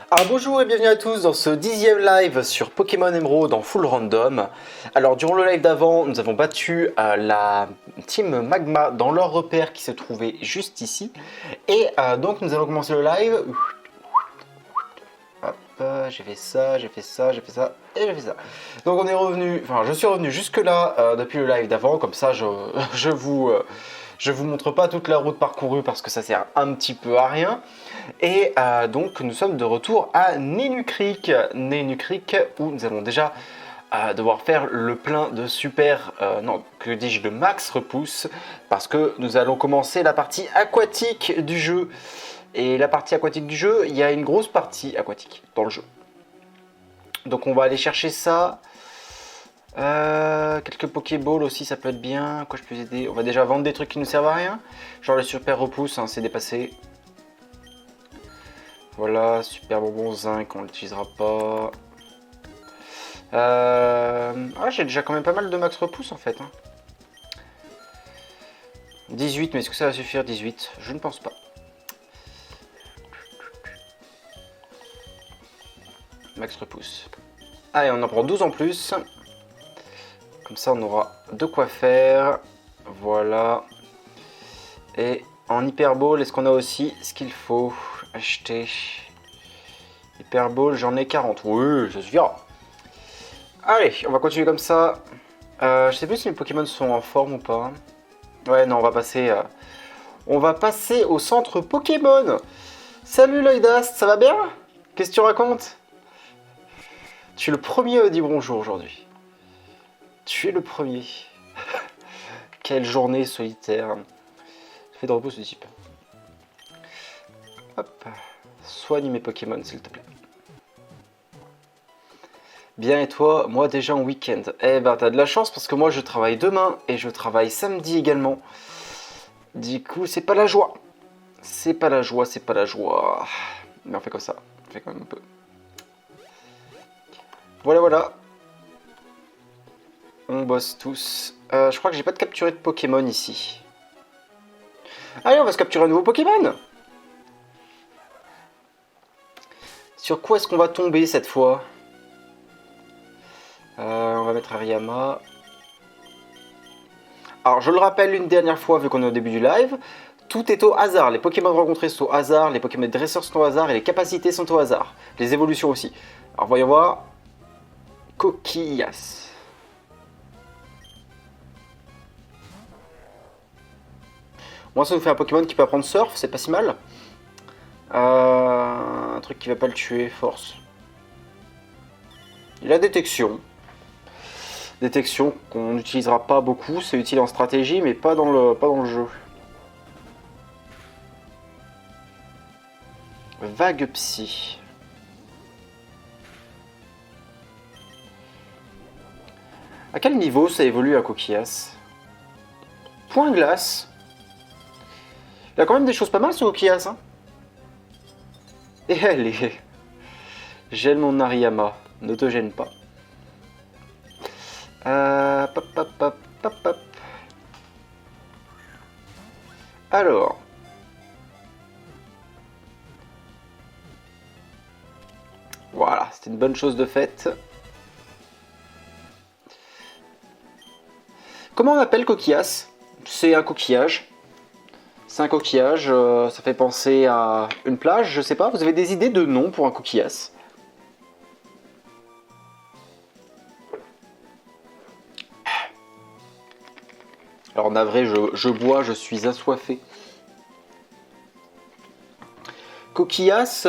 Alors bonjour et bienvenue à tous dans ce 10e live sur Pokémon Emerald en full random. Alors durant le live d'avant, nous avons battu la team Magma dans leur repère qui se trouvait juste ici. Et donc nous allons commencer le live. Hop, j'ai fait ça, j'ai fait ça, j'ai fait ça et j'ai fait ça. Donc on est revenu, enfin je suis revenu jusque là depuis le live d'avant, comme ça je vous montre pas toute la route parcourue parce que ça sert un petit peu à rien. Et donc nous sommes de retour à Nenu Creek, où nous allons déjà devoir faire le plein de super, non que dis-je, de max repousse, parce que nous allons commencer la partie aquatique du jeu. Et la partie aquatique du jeu, il y a une grosse partie aquatique dans le jeu. Donc on va aller chercher ça. Quelques Pokéballs aussi, ça peut être bien. Quoi je peux aider? On va déjà vendre des trucs qui ne servent à rien. Genre le super repousse, hein, c'est dépassé. Voilà, super bonbon zinc, on l'utilisera pas. J'ai déjà quand même pas mal de max repousse en fait. 18, mais est-ce que ça va suffire 18? Je ne pense pas. Max repousse. Allez, on en prend 12 en plus. Comme ça, on aura de quoi faire. Voilà. Et en Hyper Ball, est-ce qu'on a aussi ce qu'il faut acheter? Hyper Ball, j'en ai 40. Oui, ça suffira. Allez, on va continuer comme ça. Je sais plus si mes Pokémon sont en forme ou pas. Ouais, non, on va passer au centre Pokémon. Salut Loïdast, ça va bien? Qu'est-ce que tu racontes? Tu es le premier à dire bonjour aujourd'hui. Tu es le premier. Quelle journée solitaire. Fais de repos ce type. Hop. Soigne mes Pokémon, s'il te plaît. Bien, et toi? Moi déjà en week-end. Eh ben, t'as de la chance parce que moi je travaille demain et je travaille samedi également. Du coup, c'est pas la joie. C'est pas la joie, c'est pas la joie. Mais on fait comme ça. On fait quand même un peu. Voilà, voilà. On bosse tous. Je crois que j'ai pas de capturé de Pokémon ici. Allez, on va se capturer un nouveau Pokémon. Sur quoi est-ce qu'on va tomber cette fois? On va mettre Ariama. Alors, je le rappelle une dernière fois, vu qu'on est au début du live, tout est au hasard. Les Pokémon rencontrés sont au hasard, les Pokémon dresseurs sont au hasard et les capacités sont au hasard. Les évolutions aussi. Alors, voyons voir. Coquillas. Moi, ça nous fait un Pokémon qui peut apprendre Surf, c'est pas si mal. Un truc qui va pas le tuer, Force. Il a Détection. Détection qu'on n'utilisera pas beaucoup, c'est utile en stratégie, mais pas dans le jeu. Vague Psy. À quel niveau ça évolue à Coquillas? Point glace. Il y a quand même des choses pas mal sur Coquillas, hein. Et elle est... Gèle mon Ariyama. Ne te gêne pas. Pop, pop, pop, pop, pop. Alors. Voilà, c'était une bonne chose de faite. Comment on appelle Coquillas? C'est un coquillage. C'est un coquillage, ça fait penser à une plage, je sais pas. Vous avez des idées de nom pour un coquillas? Alors navré, je bois, je suis assoiffé. Coquillas,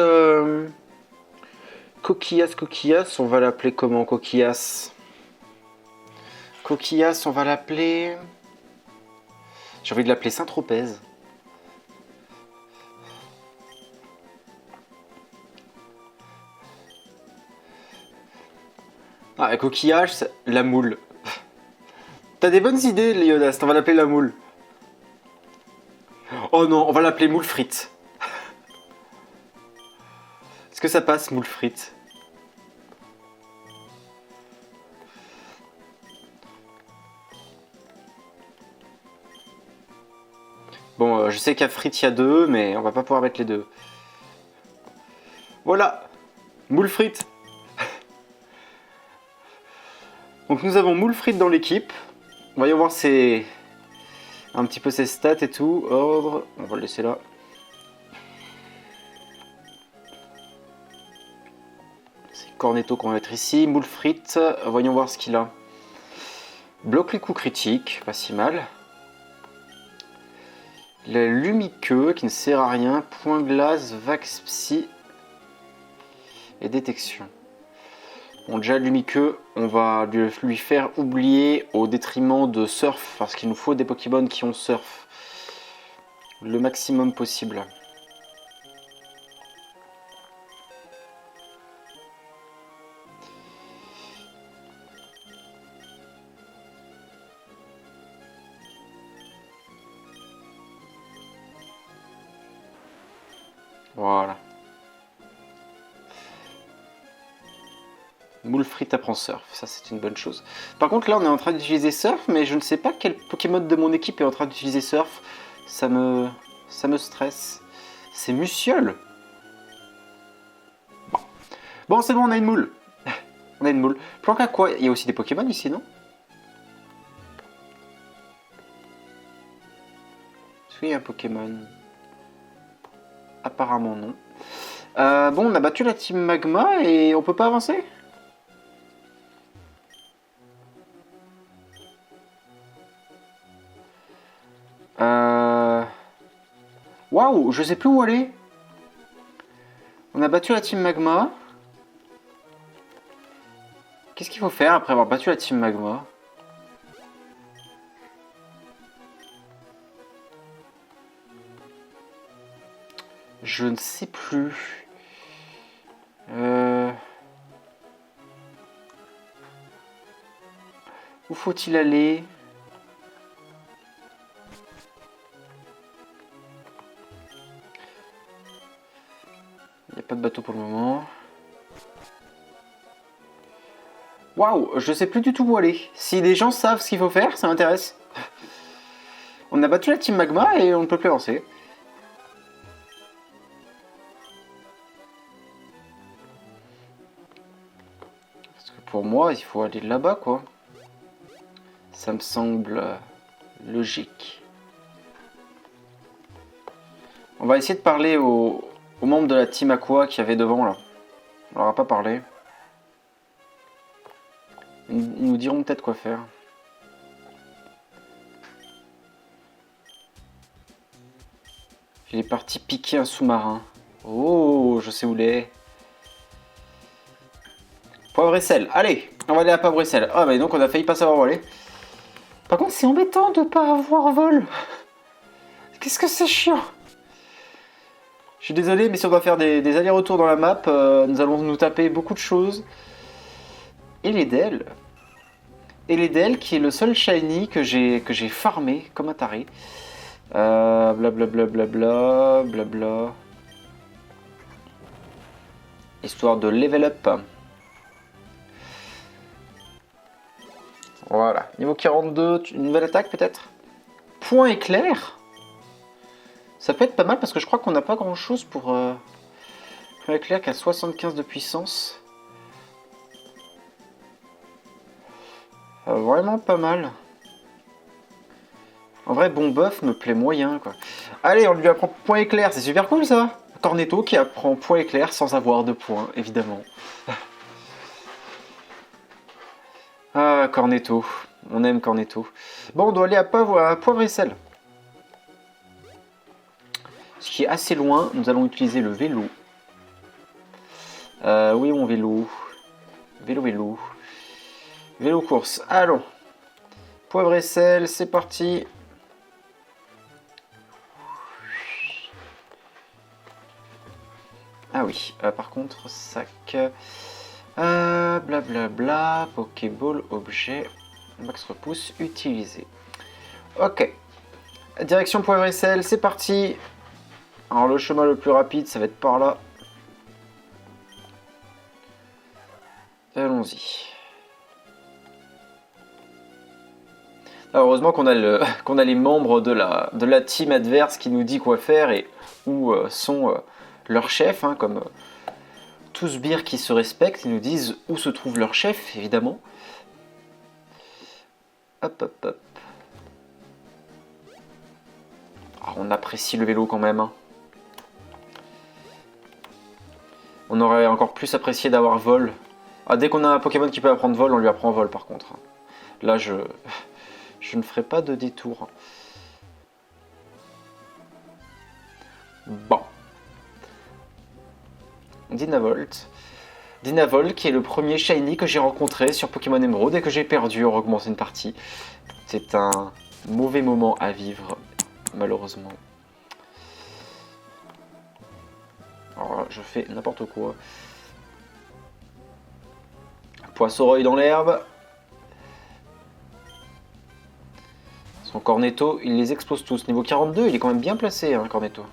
Coquillas, on va l'appeler comment Coquillas? Coquillas, on va l'appeler... J'ai envie de l'appeler Saint-Tropez. Ah, coquillage, la moule. T'as des bonnes idées, Léonas, on va l'appeler la moule. Oh non, on va l'appeler moule frite. Est-ce que ça passe, moule frite? Bon, je sais qu'à frite il y a deux, mais on va pas pouvoir mettre les deux. Voilà. Moule frite. Donc nous avons moule frite dans l'équipe. Voyons voir un petit peu ses stats et tout. Ordre, on va le laisser là. C'est Cornetto qu'on va mettre ici. Moule frite, voyons voir ce qu'il a. Bloque les coups critiques, pas si mal. La lumiqueux qui ne sert à rien. Point glace, vax psy et détection. Bon, déjà lumiqueux, on va lui faire oublier au détriment de surf, parce qu'il nous faut des Pokémon qui ont surf le maximum possible. Voilà. Moule frite apprend surf, ça c'est une bonne chose. Par contre là on est en train d'utiliser surf, mais je ne sais pas quel Pokémon de mon équipe est en train d'utiliser surf. Ça me stresse. C'est Musiole. Bon c'est bon, on a une moule. On a une moule. Planque à quoi? Il y a aussi des Pokémon ici, non? Est-ce qu'il y a un Pokémon? Apparemment non. Bon, on a battu la team Magma et on peut pas avancer? Waouh, je sais plus où aller. On a battu la team Magma. Qu'est-ce qu'il faut faire après avoir battu la team Magma? Je ne sais plus. Où faut-il aller? Il n'y a pas de bateau pour le moment. Waouh, je sais plus du tout où aller. Si des gens savent ce qu'il faut faire, ça m'intéresse. On a battu la team Magma et on ne peut plus avancer. Parce que pour moi, il faut aller là-bas, quoi. Ça me semble logique. On va essayer de parler aux membres de la team Aqua qui avait devant, là. On leur a pas parlé. Ils nous diront peut-être quoi faire. Il est parti piquer un sous-marin. Oh, je sais où il est. Poivre et sel. Allez, on va aller à Poivre et sel. Ah, bah donc on a failli pas savoir où aller. Par contre, c'est embêtant de pas avoir vol. Qu'est-ce que c'est chiant. Je suis désolé, mais si on doit faire des allers-retours dans la map, nous allons nous taper beaucoup de choses. Et les Del. Et les Del, qui est le seul shiny que j'ai farmé comme un taré. Blablabla, blabla. Histoire de level up. Voilà. Niveau 42, une nouvelle attaque peut-être? Point éclair? Ça peut être pas mal parce que je crois qu'on n'a pas grand chose pour point éclair qui a 75 de puissance. Vraiment pas mal. En vrai, bon buff me plaît moyen, quoi. Allez, on lui apprend point éclair, c'est super cool ça. Cornetto qui apprend point éclair sans avoir de points, évidemment. Ah, Cornetto. On aime Cornetto. Bon, on doit aller à Poivre et sel. Ce qui est assez loin, nous allons utiliser le vélo. Oui, mon vélo. Vélo. Vélo course. Allons. Poivre et sel, c'est parti. Ah oui, par contre, sac. Blablabla, Pokéball, objet, max repousse, utilisé. Ok. Direction Poivre et sel, c'est parti. Alors le chemin le plus rapide, ça va être par là. Allons-y. Heureusement qu'on a, qu'on a les membres de la team adverse qui nous dit quoi faire et où sont leurs chefs, hein, comme tous sbires qui se respectent, ils nous disent où se trouve leur chef, évidemment. Hop, hop, hop. Ah, on apprécie le vélo quand même. Hein. On aurait encore plus apprécié d'avoir vol. Ah, dès qu'on a un Pokémon qui peut apprendre vol, on lui apprend vol par contre. Là, je ne ferai pas de détour. Bon. Dynavolt. Dynavolt qui est le premier Shiny que j'ai rencontré sur Pokémon Emerald et que j'ai perdu en recommençant une partie. C'est un mauvais moment à vivre, malheureusement. Alors là, je fais n'importe quoi. Poisson-reuil dans l'herbe. Son Cornetto, il les explose tous. Niveau 42, il est quand même bien placé, hein, Cornetto.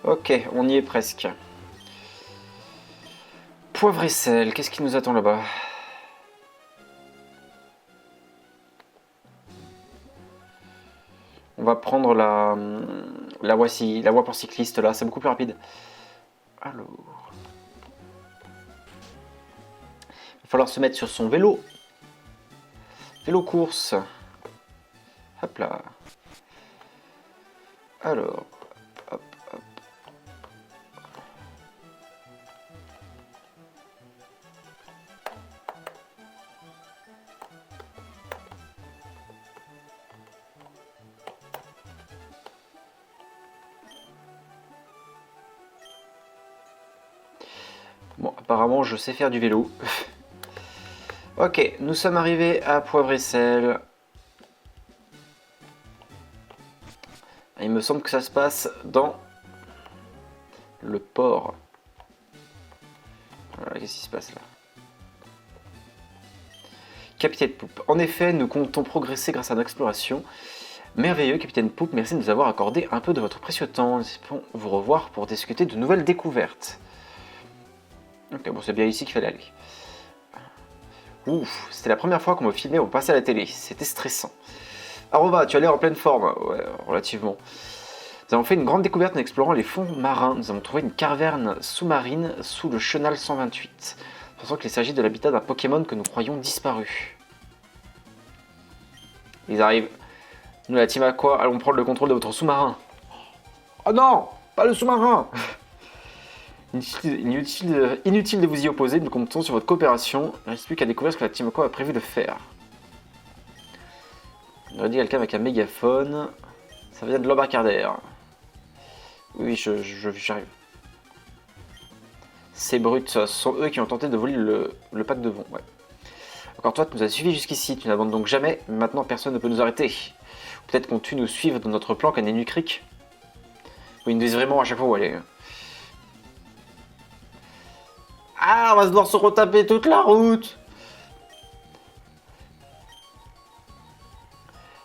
Ok, on y est presque. Poivre et sel, qu'est-ce qui nous attend là-bas? On va prendre la voie pour cycliste là, c'est beaucoup plus rapide. Alors. Il va falloir se mettre sur son vélo. Vélo course. Hop là. Alors. Hop, hop. Bon, apparemment, je sais faire du vélo. Ok, nous sommes arrivés à Poivre et Sel. Il me semble que ça se passe dans le port. Voilà, qu'est-ce qui se passe là? Capitaine Poupe. En effet, nous comptons progresser grâce à notre exploration. Merveilleux, Capitaine Poupe, merci de nous avoir accordé un peu de votre précieux temps. Nous espérons vous revoir pour discuter de nouvelles découvertes. Ok, bon, c'est bien ici qu'il fallait aller. Ouf, c'était la première fois qu'on me filmait au passer à la télé. C'était stressant. Arova, tu as l'air en pleine forme. Ouais, relativement. Nous avons fait une grande découverte en explorant les fonds marins. Nous avons trouvé une caverne sous-marine sous le chenal 128. Pensant qu'il s'agit de l'habitat d'un Pokémon que nous croyons disparu. Ils arrivent. Nous, la team Aqua, allons prendre le contrôle de votre sous-marin. Oh non, pas le sous-marin. Inutile de vous y opposer, nous comptons sur votre coopération. Il ne reste plus qu'à découvrir ce que la team Aqua a prévu de faire. On aurait dit quelqu'un avec un mégaphone. Ça vient de l'embarcadère. Oui, j'arrive. Ces brutes, ce sont eux qui ont tenté de voler le pack de vent. Ouais. Encore toi, tu nous as suivis jusqu'ici, tu n'abandonnes donc jamais, mais maintenant personne ne peut nous arrêter. Peut-être qu'on tu nous suivre dans notre plan qu'à Nenu Creek. Oui, ils nous disent vraiment à chaque fois où aller. Ah, on va se devoir se retaper toute la route.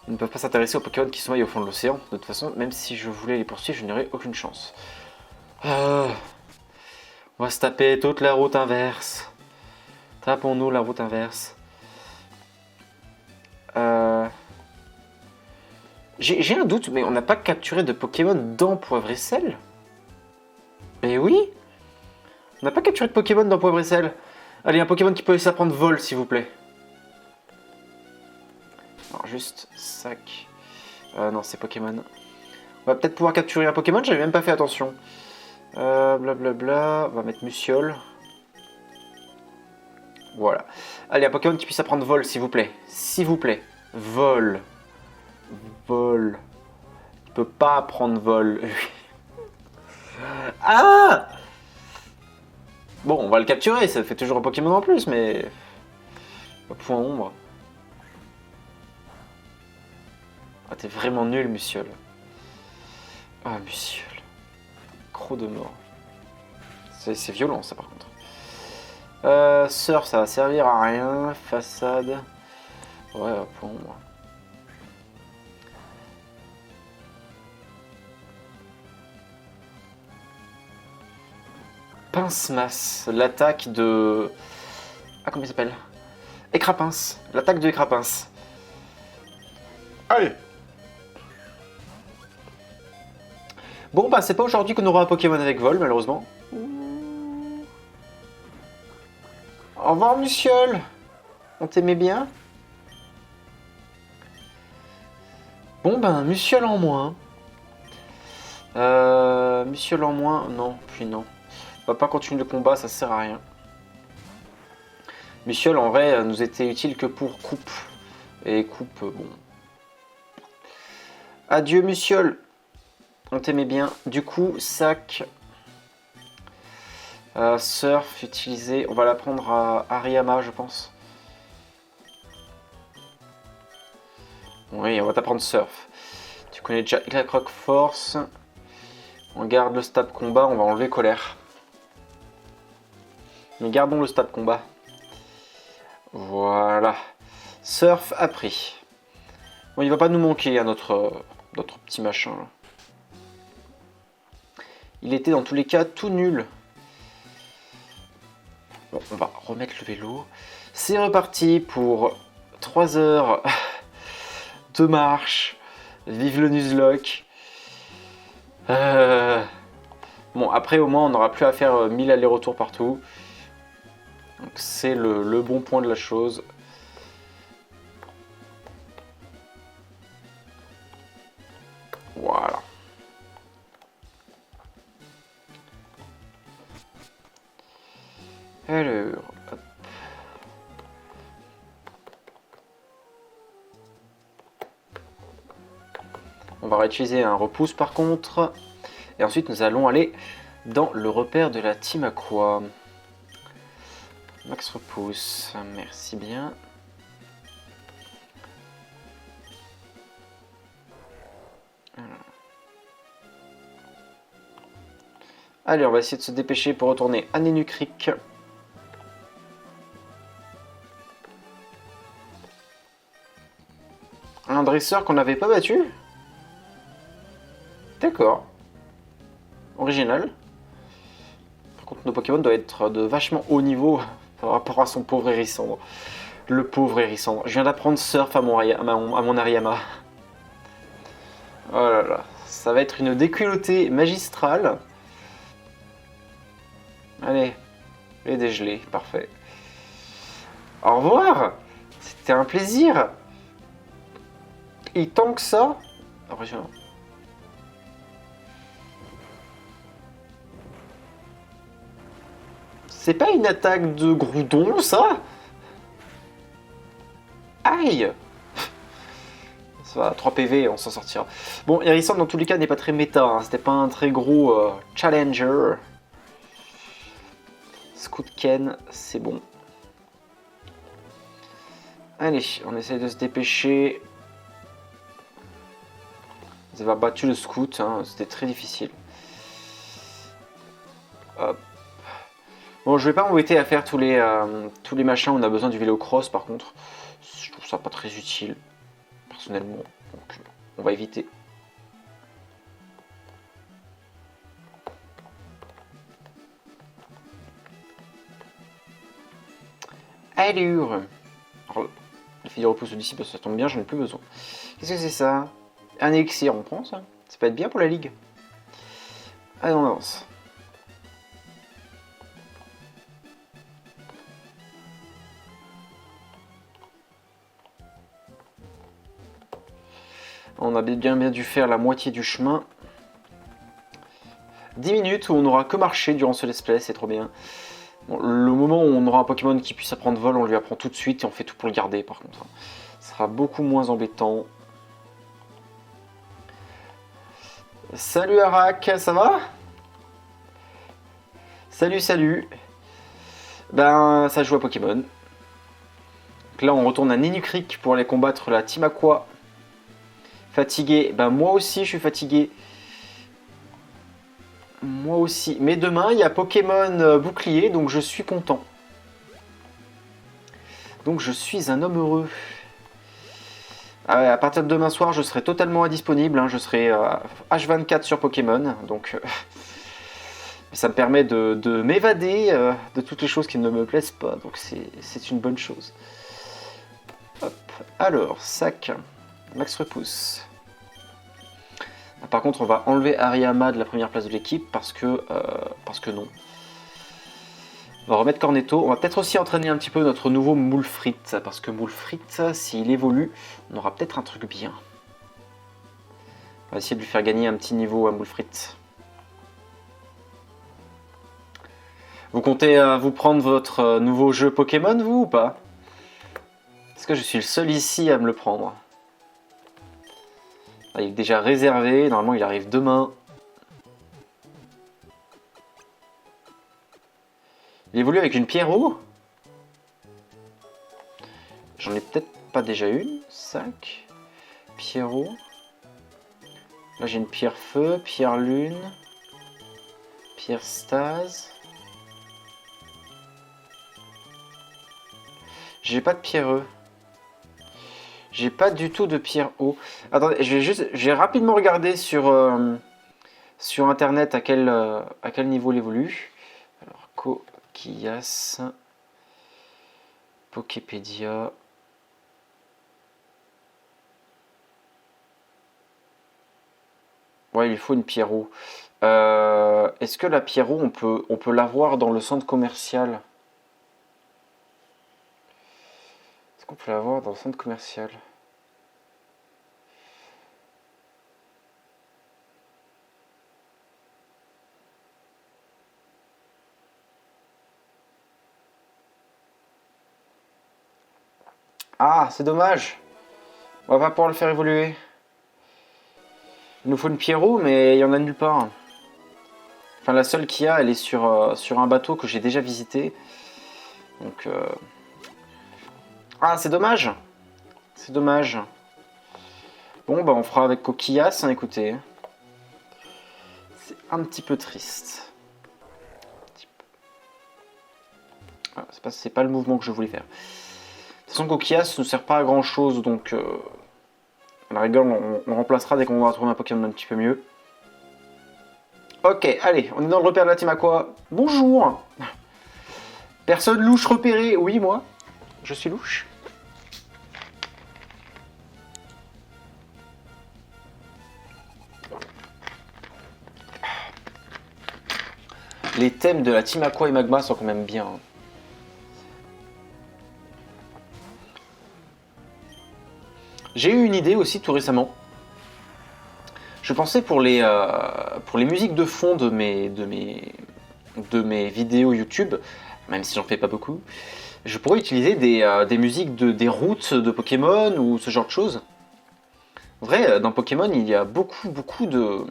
Ils ne peuvent pas s'intéresser aux Pokémon qui sommeillent au fond de l'océan. De toute façon, même si je voulais les poursuivre, je n'aurais aucune chance. On va se taper toute la route inverse. Tapons-nous la route inverse. J'ai un doute, mais on n'a pas capturé de Pokémon dans Poivre et Sel? Mais oui! On n'a pas capturé de Pokémon dans Poivre et Sel. Allez, un Pokémon qui peut laisser apprendre vol, s'il vous plaît. Alors, juste sac. Non, c'est Pokémon. On va peut-être pouvoir capturer un Pokémon, j'avais même pas fait attention. Blablabla. On va mettre Musiole. Voilà. Allez, un Pokémon qui puisse apprendre vol, s'il vous plaît. S'il vous plaît. Vol. Vol. Il peut pas apprendre vol. Ah! Bon, on va le capturer, ça fait toujours un Pokémon en plus, mais... Point ombre. Ah, t'es vraiment nul, Musiole. Ah, Musiole. Croc de mort. C'est violent, ça, par contre. Surf, ça va servir à rien. Façade. Ouais, point ombre. Pince-masse, l'attaque de... Ah, comment il s'appelle? Écrapince, l'attaque de Écrapince. Allez! Bon, bah c'est pas aujourd'hui qu'on aura un Pokémon avec vol, malheureusement. Au revoir, Musiole. On t'aimait bien. Bon, ben, Musiole en moins. Musiole en moins, non, puis non. On va pas continuer le combat, ça sert à rien. Musiole, en vrai, nous était utile que pour coupe. Et coupe, bon. Adieu, Musiole. On t'aimait bien. Du coup, sac. Surf, utilisé. On va la prendre à Hariyama, je pense. Oui, on va t'apprendre surf. Tu connais déjà Éclat-Croc Force. On garde le stab combat, on va enlever colère. Mais gardons le stab combat. Voilà. Surf appris. Bon, il va pas nous manquer à notre petit machin. Là. Il était dans tous les cas tout nul. Bon, on va remettre le vélo. C'est reparti pour 3 heures de marche. Vive le Nuzlocke. Bon, après au moins on n'aura plus à faire 1000 allers-retours partout. Donc c'est le bon point de la chose. Voilà. Alors, hop. On va réutiliser un repousse par contre. Et ensuite nous allons aller dans le repère de la team Aqua. Max repousse, merci bien. Allez, on va essayer de se dépêcher pour retourner à Nenukrik. Un dresseur qu'on n'avait pas battu? D'accord. Original. Par contre, nos Pokémon doivent être de vachement haut niveau par rapport à son pauvre Hérissandre. Le pauvre Hérissandre. Je viens d'apprendre Surf à mon Hariyama. Oh là là. Ça va être une déculottée magistrale. Allez. Et dégelé. Parfait. Au revoir. C'était un plaisir. Et tant que ça... Impressionnant. C'est pas une attaque de Groudon, ça? Aïe! Ça va, 3 PV, on s'en sortira. Bon, Hérissandre, dans tous les cas, n'est pas très méta. Hein. C'était pas un très gros challenger. Scout Ken, c'est bon. Allez, on essaye de se dépêcher. Ils avaient battu le Scout, hein. C'était très difficile. Hop. Bon, je vais pas m'embêter à faire tous les machins où on a besoin du vélo cross, par contre. Je trouve ça pas très utile, personnellement. Donc, on va éviter. Allure. Alors, la fille de repousse d'ici, parce que ça tombe bien, j'en ai plus besoin. Qu'est-ce que c'est ça? Un élixir, on prend ça? Ça peut être bien pour la ligue. Allez, on avance. On a bien dû faire la moitié du chemin. 10 minutes où on n'aura que marché durant ce let's play, c'est trop bien. Bon, le moment où on aura un Pokémon qui puisse apprendre vol, on lui apprend tout de suite et on fait tout pour le garder par contre. Ce sera beaucoup moins embêtant. Salut Arak, ça va? Salut, salut. Ben, ça joue à Pokémon. Donc là, on retourne à Nenukrik pour aller combattre la Team Aqua. Fatigué, ben moi aussi je suis fatigué. Moi aussi. Mais demain, il y a Pokémon bouclier, donc je suis content. Donc je suis un homme heureux. À partir de demain soir, je serai totalement indisponible. Hein. Je serai H24 sur Pokémon. Donc ça me permet de m'évader de toutes les choses qui ne me plaisent pas. Donc c'est une bonne chose. Hop. Alors, sac. Max repousse. Par contre, on va enlever Hariyama de la première place de l'équipe parce que non. On va remettre Cornetto. On va peut-être aussi entraîner un petit peu notre nouveau moule frite. Parce que moule frite, s'il évolue, on aura peut-être un truc bien. On va essayer de lui faire gagner un petit niveau à moule frite. Vous comptez vous prendre votre nouveau jeu Pokémon, vous, ou pas? Est-ce que je suis le seul ici à me le prendre? Il est déjà réservé. Normalement, il arrive demain. Il évolue avec une Pierrot. J'en ai peut-être pas déjà une. 5. Pierrot. Là, j'ai une pierre feu, pierre lune, pierre stase. J'ai pas de pierreux. J'ai pas du tout de pierre eau. Attendez, je vais rapidement regarder sur internet à quel niveau il évolue. Alors, Coquillas, Poképédia. Ouais, il faut une Pierrot. Est-ce que la Pierrot, on peut l'avoir dans le centre commercial? Est-ce qu'on peut l'avoir dans le centre commercial? Ah, c'est dommage. On va pas pouvoir le faire évoluer. Il nous faut une Pierrot, mais il y en a nulle part. Enfin, la seule qu'il y a, elle est sur un bateau que j'ai déjà visité. Donc, ah, c'est dommage. C'est dommage. Bon, bah, on fera avec Coquillas, hein, écoutez. C'est un petit peu triste. Ah, c'est pas le mouvement que je voulais faire. De toute façon, Coquillas ne sert pas à grand chose, donc à la rigueur, on remplacera dès qu'on va trouver un Pokémon un petit peu mieux. Ok, allez, on est dans le repère de la Team Aqua. Bonjour. Personne louche repérée. Oui, moi. Je suis louche. Les thèmes de la Team Aqua et Magma sont quand même bien. J'ai eu une idée aussi tout récemment. Je pensais pour les musiques de fond de mes vidéos YouTube, même si j'en fais pas beaucoup, je pourrais utiliser des musiques des routes de Pokémon ou ce genre de choses. En vrai, dans Pokémon, il y a beaucoup de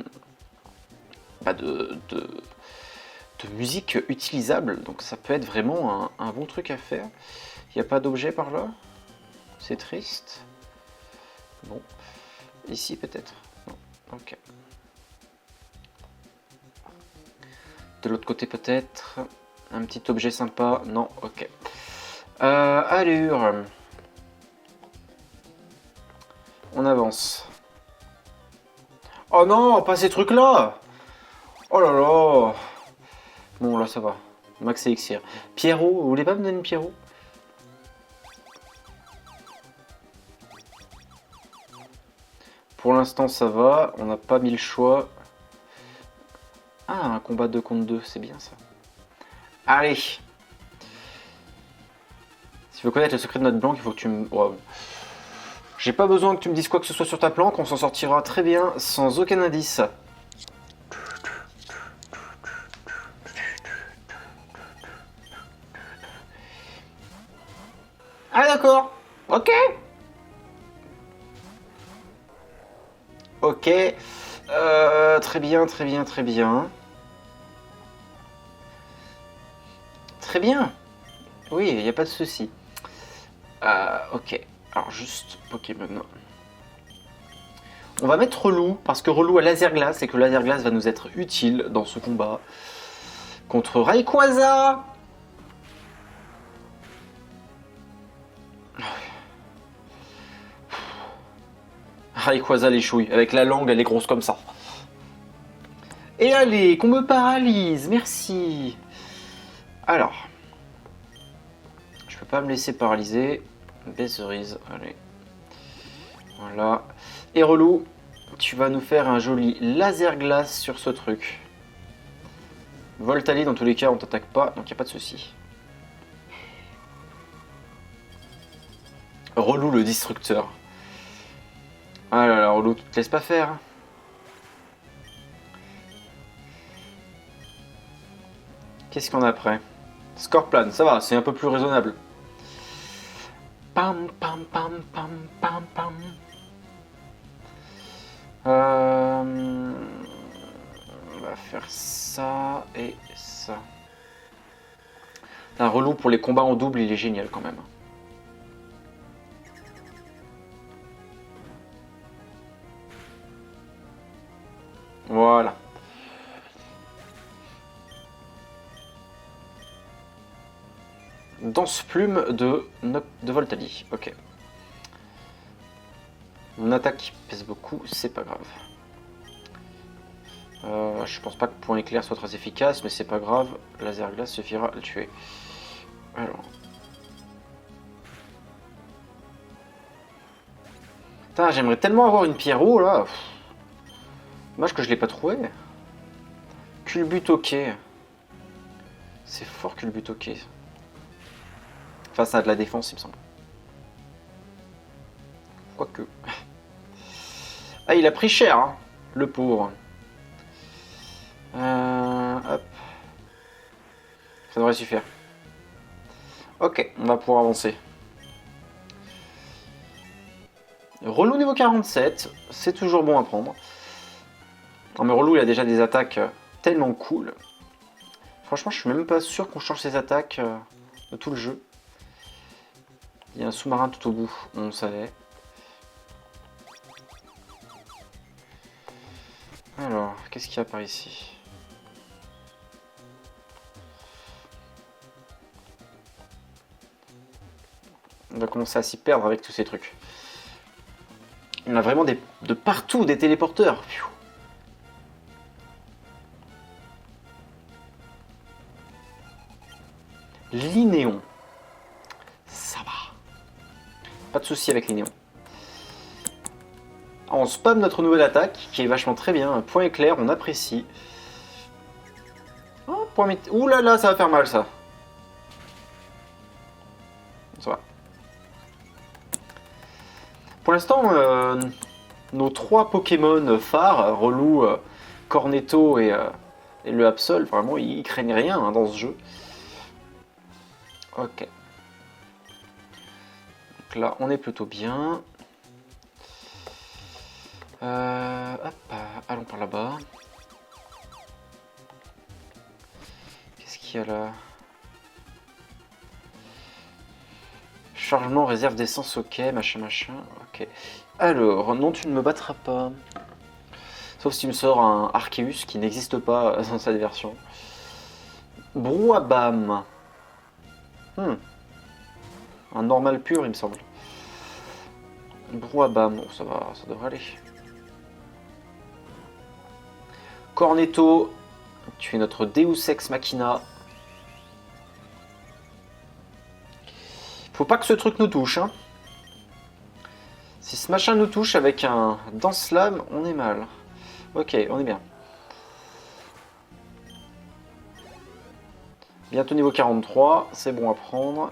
musique utilisable, donc ça peut être vraiment un bon truc à faire. Il n'y a pas d'objet par là? C'est triste. Bon. Ici peut-être? Non. Ok. De l'autre côté peut-être? Un petit objet sympa? Non, ok. Allure. On avance. Oh non, pas ces trucs-là! Oh là là! Bon, là ça va. Max Elixir. Pierrot, vous voulez pas me donner une Pierrot? Pour l'instant ça va, on n'a pas mis le choix. Ah, un combat 2 contre 2, c'est bien ça. Allez! Si tu veux connaître le secret de notre planque, il faut que tu me... Oh. J'ai pas besoin que tu me dises quoi que ce soit sur ta planque, on s'en sortira très bien sans aucun indice. Ah d'accord! Ok! Ok. Très bien, très bien, très bien. Très bien. Oui, il n'y a pas de souci. Ok. Alors juste Pokémon. On va mettre Relou, parce que Relou a laser glace et que laser glace va nous être utile dans ce combat. Contre Rayquaza. Rayquaza les chouilles, avec la langue elle est grosse comme ça. Et allez, qu'on me paralyse, merci. Alors, je peux pas me laisser paralyser. Des cerises, allez. Voilà. Et Relou, tu vas nous faire un joli laser glace sur ce truc. Voltali, dans tous les cas, on t'attaque pas, donc il n'y a pas de souci. Relou le destructeur. Ah là là, relou, tu te laisses pas faire. Qu'est-ce qu'on a après? Scorpion, ça va, c'est un peu plus raisonnable. Pam pam pam pam pam pam. On va faire ça et ça. Un relou pour les combats en double, il est génial quand même. Voilà. Danse plume de Voltali. Ok. Mon attaque pèse beaucoup, c'est pas grave. Je pense pas que point éclair soit très efficace, mais c'est pas grave. Laser glace suffira à le tuer. Alors. Putain, j'aimerais tellement avoir une Pierrot là. Dommage que je l'ai pas trouvé. Culbutoquet. C'est fort Culbutoquet. Enfin, ça a de la défense, il me semble. Quoique. Ah, il a pris cher, hein, le pauvre. Hop. Ça devrait suffire. Ok, on va pouvoir avancer. Relou niveau 47, c'est toujours bon à prendre. Non mais Relou, il a déjà des attaques tellement cool. Franchement, je suis même pas sûr qu'on change ses attaques de tout le jeu. Il y a un sous-marin tout au bout, on le savait. Alors, qu'est-ce qu'il y a par ici? On va commencer à s'y perdre avec tous ces trucs. On a vraiment de partout des téléporteurs. Linéon. Ça va. Pas de souci avec Linéon. On spam notre nouvelle attaque qui est vachement très bien. Un point éclair, on apprécie. Oh, point ouh là là, ça va faire mal ça. Ça va. Pour l'instant, nos 3 Pokémon phares, Relou, Cornetto et le Absol, vraiment, ils craignent rien hein, dans ce jeu. Ok. Donc là, on est plutôt bien. Hop, allons par là-bas. Qu'est-ce qu'il y a là? Chargement, réserve d'essence, ok, machin, machin, ok. Alors, non, tu ne me battras pas. Sauf si tu me sors un Arceus qui n'existe pas dans cette version. Brouhabam. Un normal pur, il me semble. Brouhabam, bon, ça va, ça devrait aller. Cornetto, tu es notre Deus Ex Machina. Faut pas que ce truc nous touche. Hein. Si ce machin nous touche avec un Dance Lame, on est mal. Ok, on est bien. Bientôt niveau 43, c'est bon à prendre.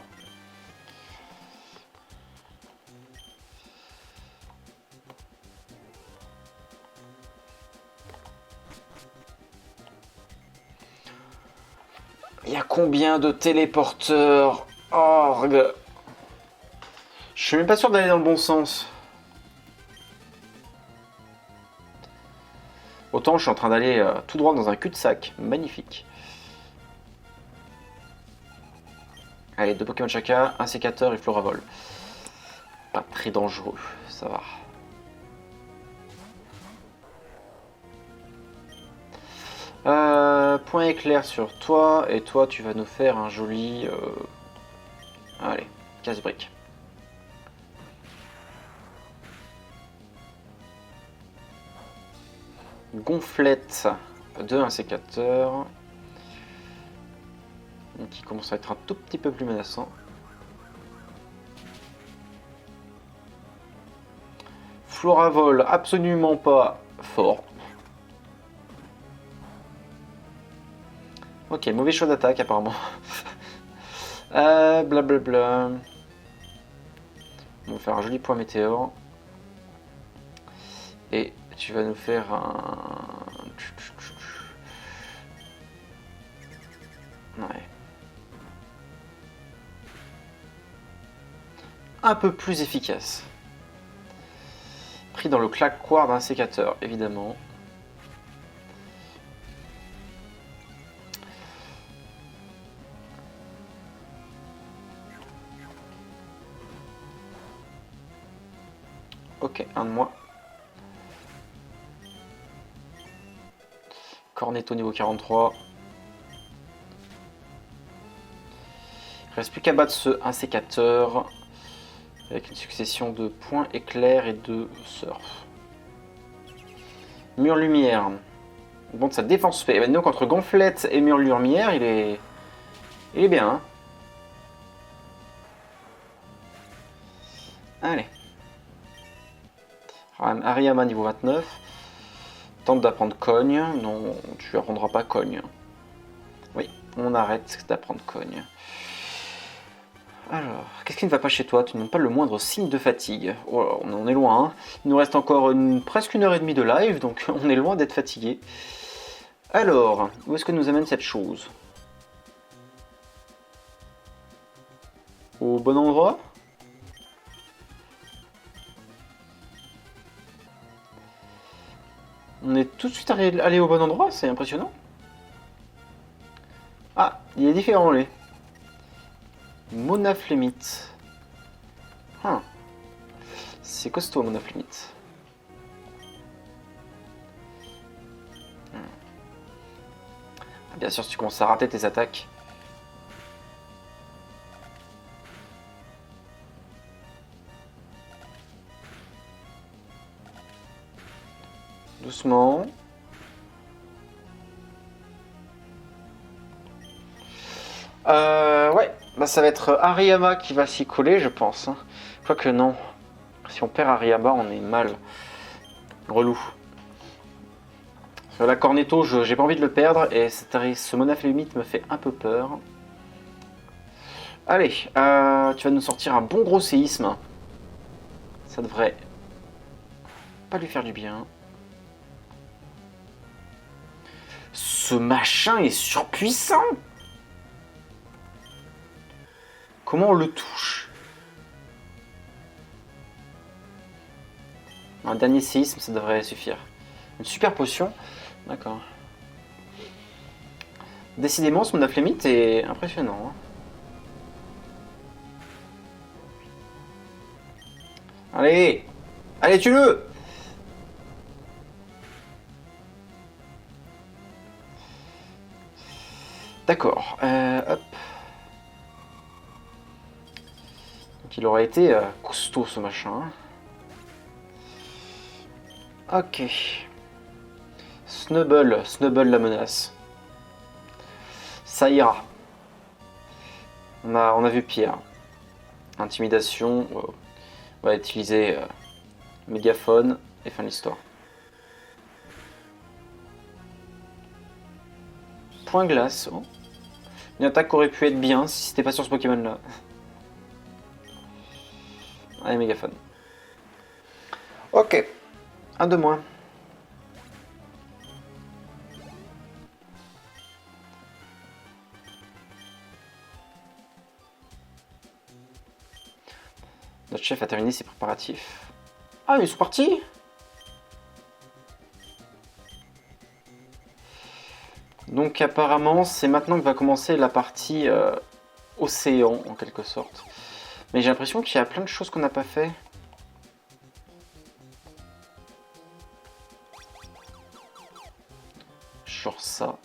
Il y a combien de téléporteurs? Orgue. Je suis même pas sûr d'aller dans le bon sens. Autant je suis en train d'aller tout droit dans un cul-de-sac. Magnifique. Allez, 2 Pokémon chacun, un sécateur et Floravol. Pas très dangereux, ça va. Point éclair sur toi, et toi tu vas nous faire un joli... Allez, casse-brique. Gonflette de un sécateur. Qui commence à être un tout petit peu plus menaçant. Floravol, absolument pas fort. Ok, mauvais choix d'attaque apparemment. Blablabla. On va faire un joli point météore. Et tu vas nous faire un... Ouais. Un peu plus efficace. Pris dans le claquoir d'un sécateur, évidemment. Ok, un de moins. Cornetto niveau 43. Il reste plus qu'à battre ce insécateur avec une succession de points éclairs et de surf. Mur lumière. Bon, sa défense fait. Maintenant, contre gonflette et mur lumière, il est bien. Hein. Allez. Hariyama niveau 29. Tente d'apprendre cogne. Non, tu apprendras pas cogne. Oui, on arrête d'apprendre cogne. Alors, qu'est-ce qui ne va pas chez toi? Tu n'as pas le moindre signe de fatigue. Oh, on est loin. Hein. Il nous reste encore presque 1h30 de live, donc on est loin d'être fatigué. Alors, où est-ce que nous amène cette chose? Au bon endroit? On est tout de suite allé au bon endroit, c'est impressionnant. Ah, il est différent lui. Monaflémite. Ah. C'est costaud, Monaflémite. Bien sûr, si tu commences à rater tes attaques. Doucement. Ouais, bah ça va être Hariyama qui va s'y coller, je pense. Hein. Quoique non. Si on perd Hariyama, on est mal. Relou. Sur la Cornetto, j'ai pas envie de le perdre et ce Monaflémite me fait un peu peur. Allez, tu vas nous sortir un bon gros séisme. Ça devrait pas lui faire du bien. Ce machin est surpuissant. Comment on le touche? Un dernier séisme, ça devrait suffire. Une super potion. D'accord. Décidément, ce Monaflémite est impressionnant. Hein. Allez! Allez, tue-le! D'accord. Hop. Donc il aurait été costaud ce machin. Ok. Snubble la menace. Ça ira. On a vu pire. Intimidation. On va utiliser mégaphone et fin de l'histoire. Point glace. Oh. Une attaque aurait pu être bien si c'était pas sur ce Pokémon là. Allez, mégaphone. Ok. Un de moins. Notre chef a terminé ses préparatifs. Ah, ils sont partis? Donc apparemment, c'est maintenant que va commencer la partie océan, en quelque sorte. Mais j'ai l'impression qu'il y a plein de choses qu'on n'a pas fait. Genre ça.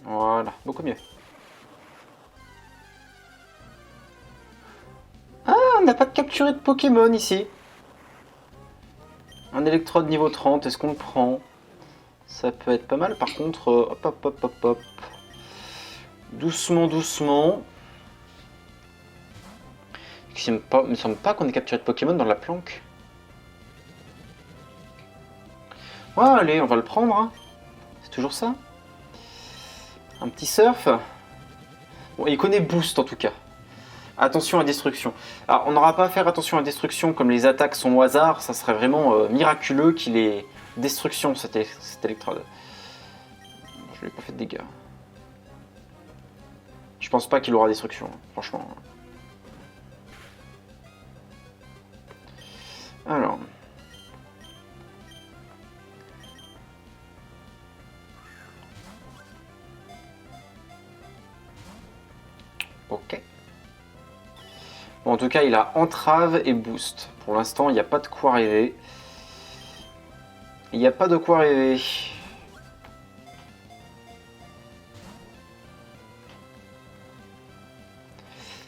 Voilà, beaucoup mieux. Ah, n'a pas capturé de Pokémon ici. Un électrode niveau 30, est-ce qu'on le prend? Ça peut être pas mal, par contre, hop hop hop hop hop. Doucement, doucement. Il me semble pas qu'on ait capturé de Pokémon dans la planque. Ouais, allez, on va le prendre. Hein. C'est toujours ça. Un petit surf. Bon, il connaît Boost en tout cas. Attention à destruction. Alors, on n'aura pas à faire attention à destruction comme les attaques sont au hasard. Ça serait vraiment miraculeux qu'il ait destruction cet électrode. Je lui ai pas fait de dégâts. Je pense pas qu'il aura destruction, franchement. Alors. Ok. Bon, en tout cas, il a entrave et boost. Pour l'instant, il n'y a pas de quoi rêver. Il n'y a pas de quoi rêver.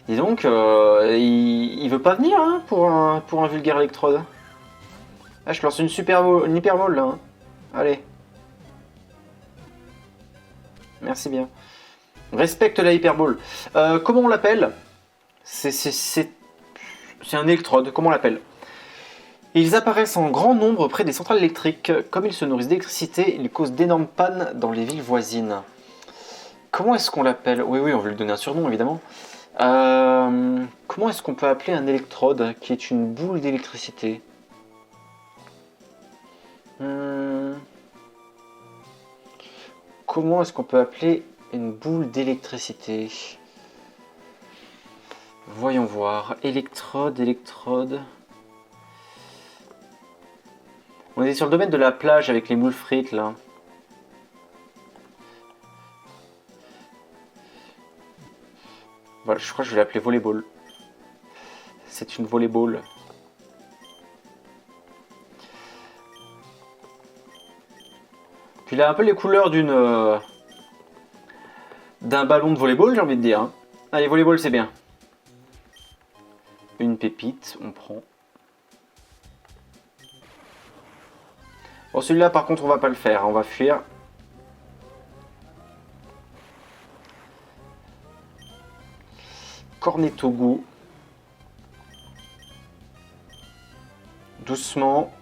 Dis donc, il veut pas venir hein, pour un vulgaire électrode. Ah, je lance une hyperbole là. Hein. Allez. Merci bien. Respecte la hyperbole. Comment on l'appelle? C'est un électrode, comment on l'appelle? Ils apparaissent en grand nombre près des centrales électriques. Comme ils se nourrissent d'électricité, ils causent d'énormes pannes dans les villes voisines. Comment est-ce qu'on l'appelle? Oui, on veut lui donner un surnom évidemment. Comment est-ce qu'on peut appeler un électrode qui est une boule d'électricité? Comment est-ce qu'on peut appeler une boule d'électricité? Voyons voir. Électrode. On est sur le domaine de la plage avec les moules frites là. Voilà, je crois que je vais l'appeler volleyball. C'est une volleyball. Puis il a un peu les couleurs d'un ballon de volleyball, j'ai envie de dire. Hein. Allez, volleyball c'est bien. Une pépite, on prend. Bon, celui-là par contre on va pas le faire, on va fuir. Cornetogo. Doucement.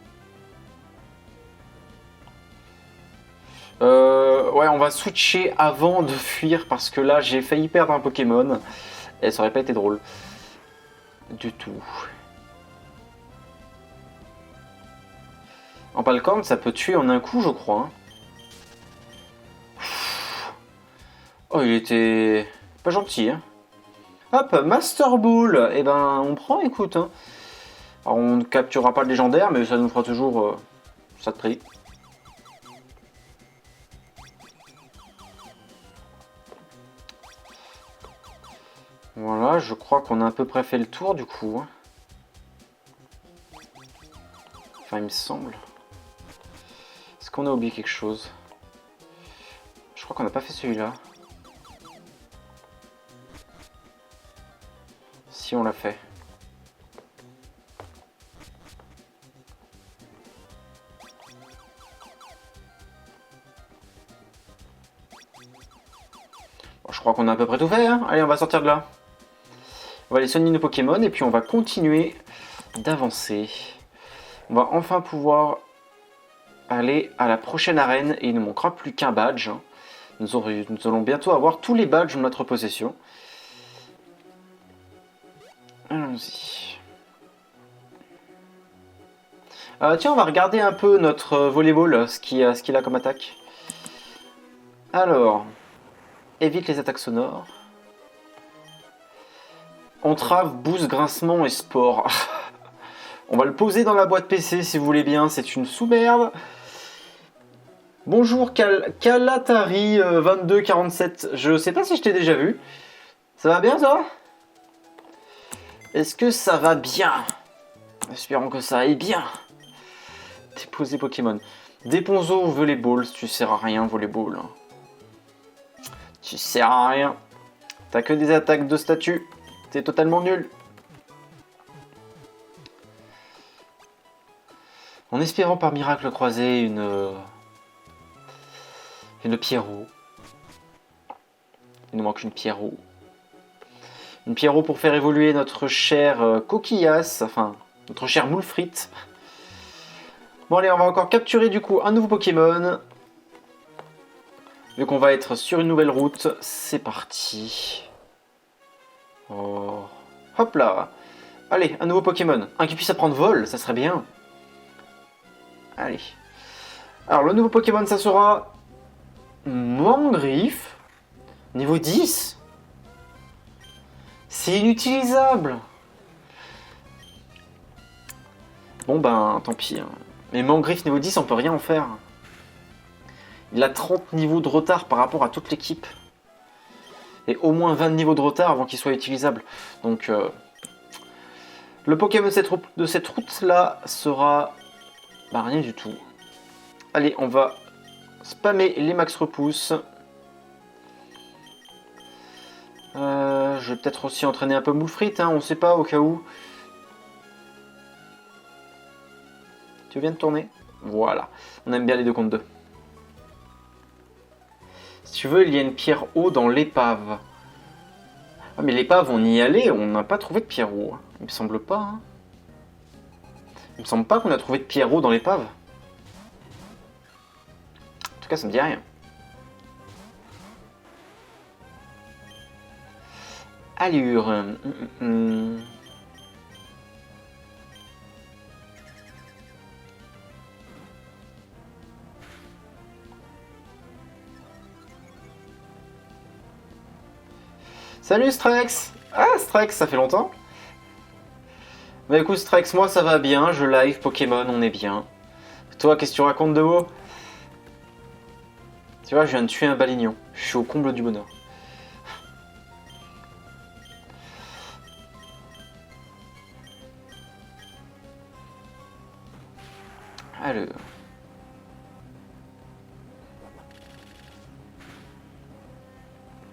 Ouais, on va switcher avant de fuir parce que là j'ai failli perdre un Pokémon et ça aurait pas été drôle. Du tout. En Palcorne, ça peut tuer en un coup, je crois. Hein. Oh, il était pas gentil. Hein. Hop, Master Ball. Eh ben, on prend, écoute. Hein. Alors, on ne capturera pas le légendaire, mais ça nous fera toujours ça de prix. Voilà, je crois qu'on a à peu près fait le tour du coup. Hein. Enfin, il me semble. Est-ce qu'on a oublié quelque chose? Je crois qu'on n'a pas fait celui-là. Si, on l'a fait. Bon, je crois qu'on a à peu près tout fait. Hein. Allez, on va sortir de là. On va aller soigner nos Pokémon et puis on va continuer d'avancer. On va enfin pouvoir aller à la prochaine arène et il ne manquera plus qu'un badge. Hein. Nous allons bientôt avoir tous les badges en notre possession. Allons-y. Tiens, on va regarder un peu notre volleyball, ce qu'il a comme attaque. Alors, évite les attaques sonores. Entrave, boost, grincement et sport. On va le poser dans la boîte PC si vous voulez bien, c'est une sous-merde. Bonjour Kalatari 2247, je sais pas si je t'ai déjà vu. Ça va bien toi? Est-ce que ça va bien? Espérons que ça aille bien. Déposer Pokémon. Déponzo volleyball, tu sers à rien volleyball. Tu sers à rien. T'as que des attaques de statut. T'es totalement nul. En espérant par miracle croiser une Pierrot. Il nous manque une Pierrot. Une Pierrot pour faire évoluer notre chère coquillasse, enfin, notre chère moule frite. Bon allez, on va encore capturer du coup un nouveau Pokémon. Vu qu'on va être sur une nouvelle route, c'est parti. Oh. Hop là. Allez, un nouveau Pokémon. Un qui puisse apprendre vol, ça serait bien. Allez. Alors le nouveau Pokémon, ça sera Mangriffe. Niveau 10. C'est inutilisable. Bon ben, tant pis. Mais Mangriffe niveau 10, on peut rien en faire. Il a 30 niveaux de retard par rapport à toute l'équipe. Et au moins 20 niveaux de retard avant qu'il soit utilisable. Donc, le Pokémon de cette route-là sera... Bah, rien du tout. Allez, on va spammer les max repousse. Je vais peut-être aussi entraîner un peu Moulfrit, hein, on sait pas au cas où. Tu viens de tourner? Voilà, on aime bien les 2 contre 2. Si tu veux, il y a une pierre eau dans l'épave. Ah, mais l'épave, on y allait, on n'a pas trouvé de pierre eau. Il me semble pas. Hein. Il me semble pas qu'on a trouvé de pierre eau dans l'épave. En tout cas, ça me dit rien. Allure. Salut Strex! Ah Strex, ça fait longtemps. Bah écoute Strex, moi ça va bien, je live Pokémon, on est bien. Toi, qu'est-ce que tu racontes de haut? Tu vois, je viens de tuer un balignon. Je suis au comble du bonheur. Alors...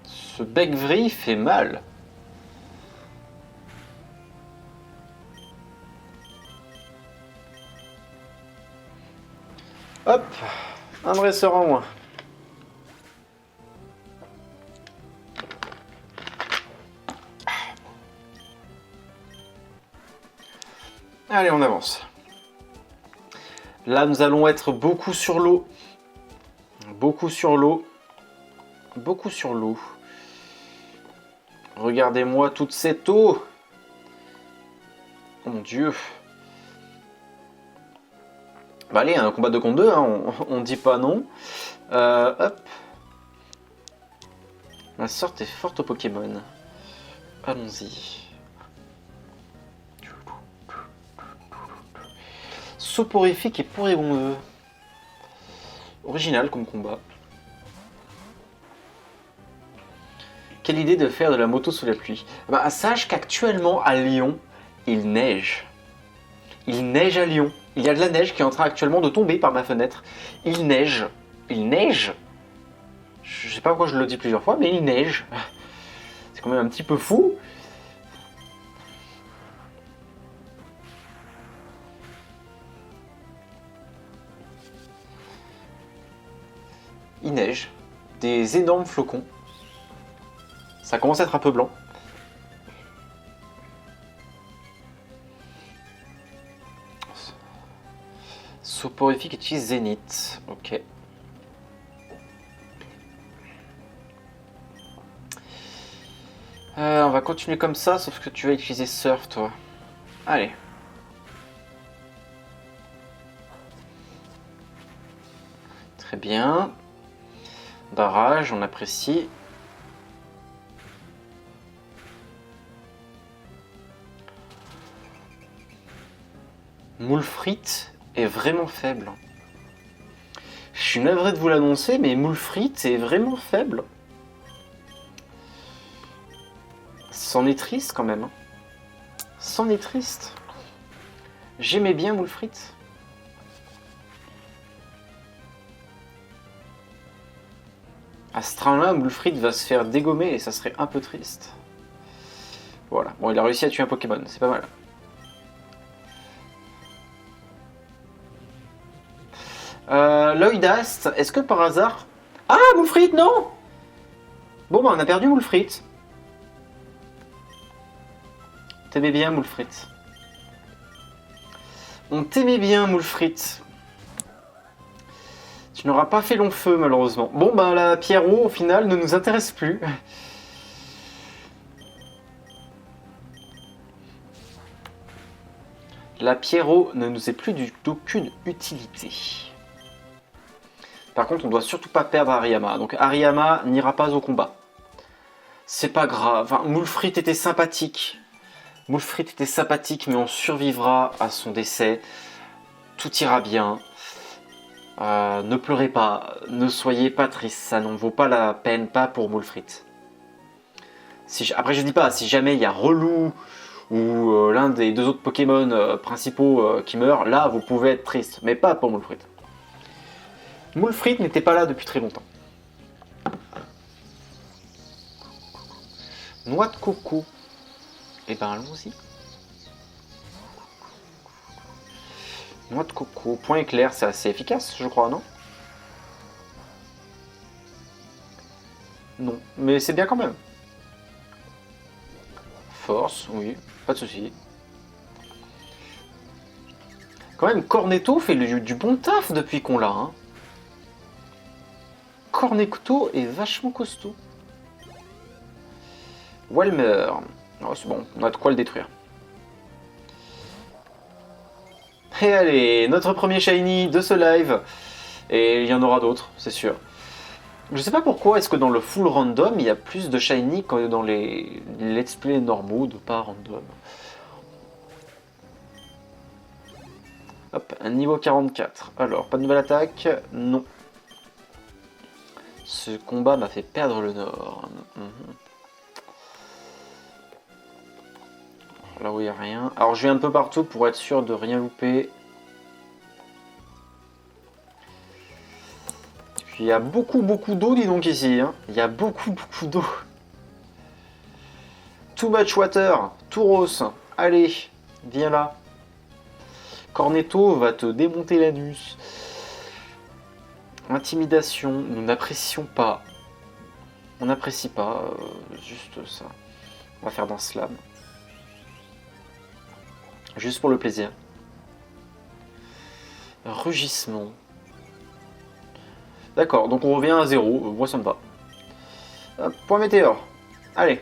Ce Beckvry fait mal. Hop, un dresseur en moins. Allez, on avance. Là, nous allons être beaucoup sur l'eau. Beaucoup sur l'eau. Beaucoup sur l'eau. Regardez-moi toute cette eau. Oh mon Dieu. Bah allez, un combat 2 contre 2, hein, on dit pas non. Hop. Ma sorte est forte au Pokémon. Allons-y. Soporifique et Porygon. Original comme combat. Quelle idée de faire de la moto sous la pluie. Bah, sache qu'actuellement à Lyon, il neige. Il neige à Lyon. Il y a de la neige qui est en train actuellement de tomber par ma fenêtre. Il neige. Il neige. Je sais pas pourquoi je le dis plusieurs fois, mais il neige. C'est quand même un petit peu fou. Il neige. Des énormes flocons. Ça commence à être un peu blanc. Soporifique utilise Zénith. Ok. On va continuer comme ça, sauf que tu vas utiliser Surf, toi. Allez. Très bien. Barrage, on apprécie. Moulfrit est vraiment faible. Je suis navré de vous l'annoncer, mais Moulfrit est vraiment faible. C'en est triste quand même. C'en est triste. J'aimais bien Moulfrit. À ce train-là, Moulfrit va se faire dégommer et ça serait un peu triste. Voilà. Bon, il a réussi à tuer un Pokémon, c'est pas mal. L'œil d'Ast, est-ce que par hasard... Ah, Moulfrit, non. Bon, bah on a perdu Moulfrit. T'aimais bien Moulfrit. On t'aimait bien Moulfrit. Tu n'auras pas fait long feu malheureusement. Bon, bah la Pierrot au final ne nous intéresse plus. La Pierrot ne nous est plus d'aucune utilité. Par contre, on doit surtout pas perdre Hariyama. Donc Hariyama n'ira pas au combat. C'est pas grave. Enfin, Moulfrit était sympathique. Moulfrit était sympathique, mais on survivra à son décès. Tout ira bien. Ne pleurez pas. Ne soyez pas triste. Ça n'en vaut pas la peine, pas pour Moulfrit. Après, je dis pas, si jamais il y a Relou ou l'un des deux autres Pokémon principaux qui meurt, là, vous pouvez être triste. Mais pas pour Moulfrit. Moulfrit n'était pas là depuis très longtemps. Noix de coco. Eh ben, allons-y. Noix de coco. Point éclair, c'est assez efficace, je crois, non? Non, mais c'est bien quand même. Force, oui, pas de souci. Quand même, Cornetto fait du bon taf depuis qu'on l'a. Hein. Cornetto est vachement costaud. Walmer. Oh, c'est bon, on a de quoi le détruire. Et allez, notre premier shiny de ce live. Et il y en aura d'autres, c'est sûr. Je sais pas pourquoi, est-ce que dans le full random, il y a plus de shiny que dans les let's play normaux de pas random. Hop, un niveau 44. Alors, pas de nouvelle attaque? Non. Ce combat m'a fait perdre le nord. Là où il n'y a rien. Alors je vais un peu partout pour être sûr de rien louper. Puis il y a beaucoup d'eau, dis donc ici. Hein. Il y a beaucoup d'eau. Too much water. Tauros. Allez, viens là. Cornetto va te démonter l'anus. Intimidation. Nous n'apprécions pas. On n'apprécie pas. Juste ça. On va faire d'un slam. Juste pour le plaisir. Rugissement. D'accord, donc on revient à 0. Moi, ça me va. Point météore. Allez.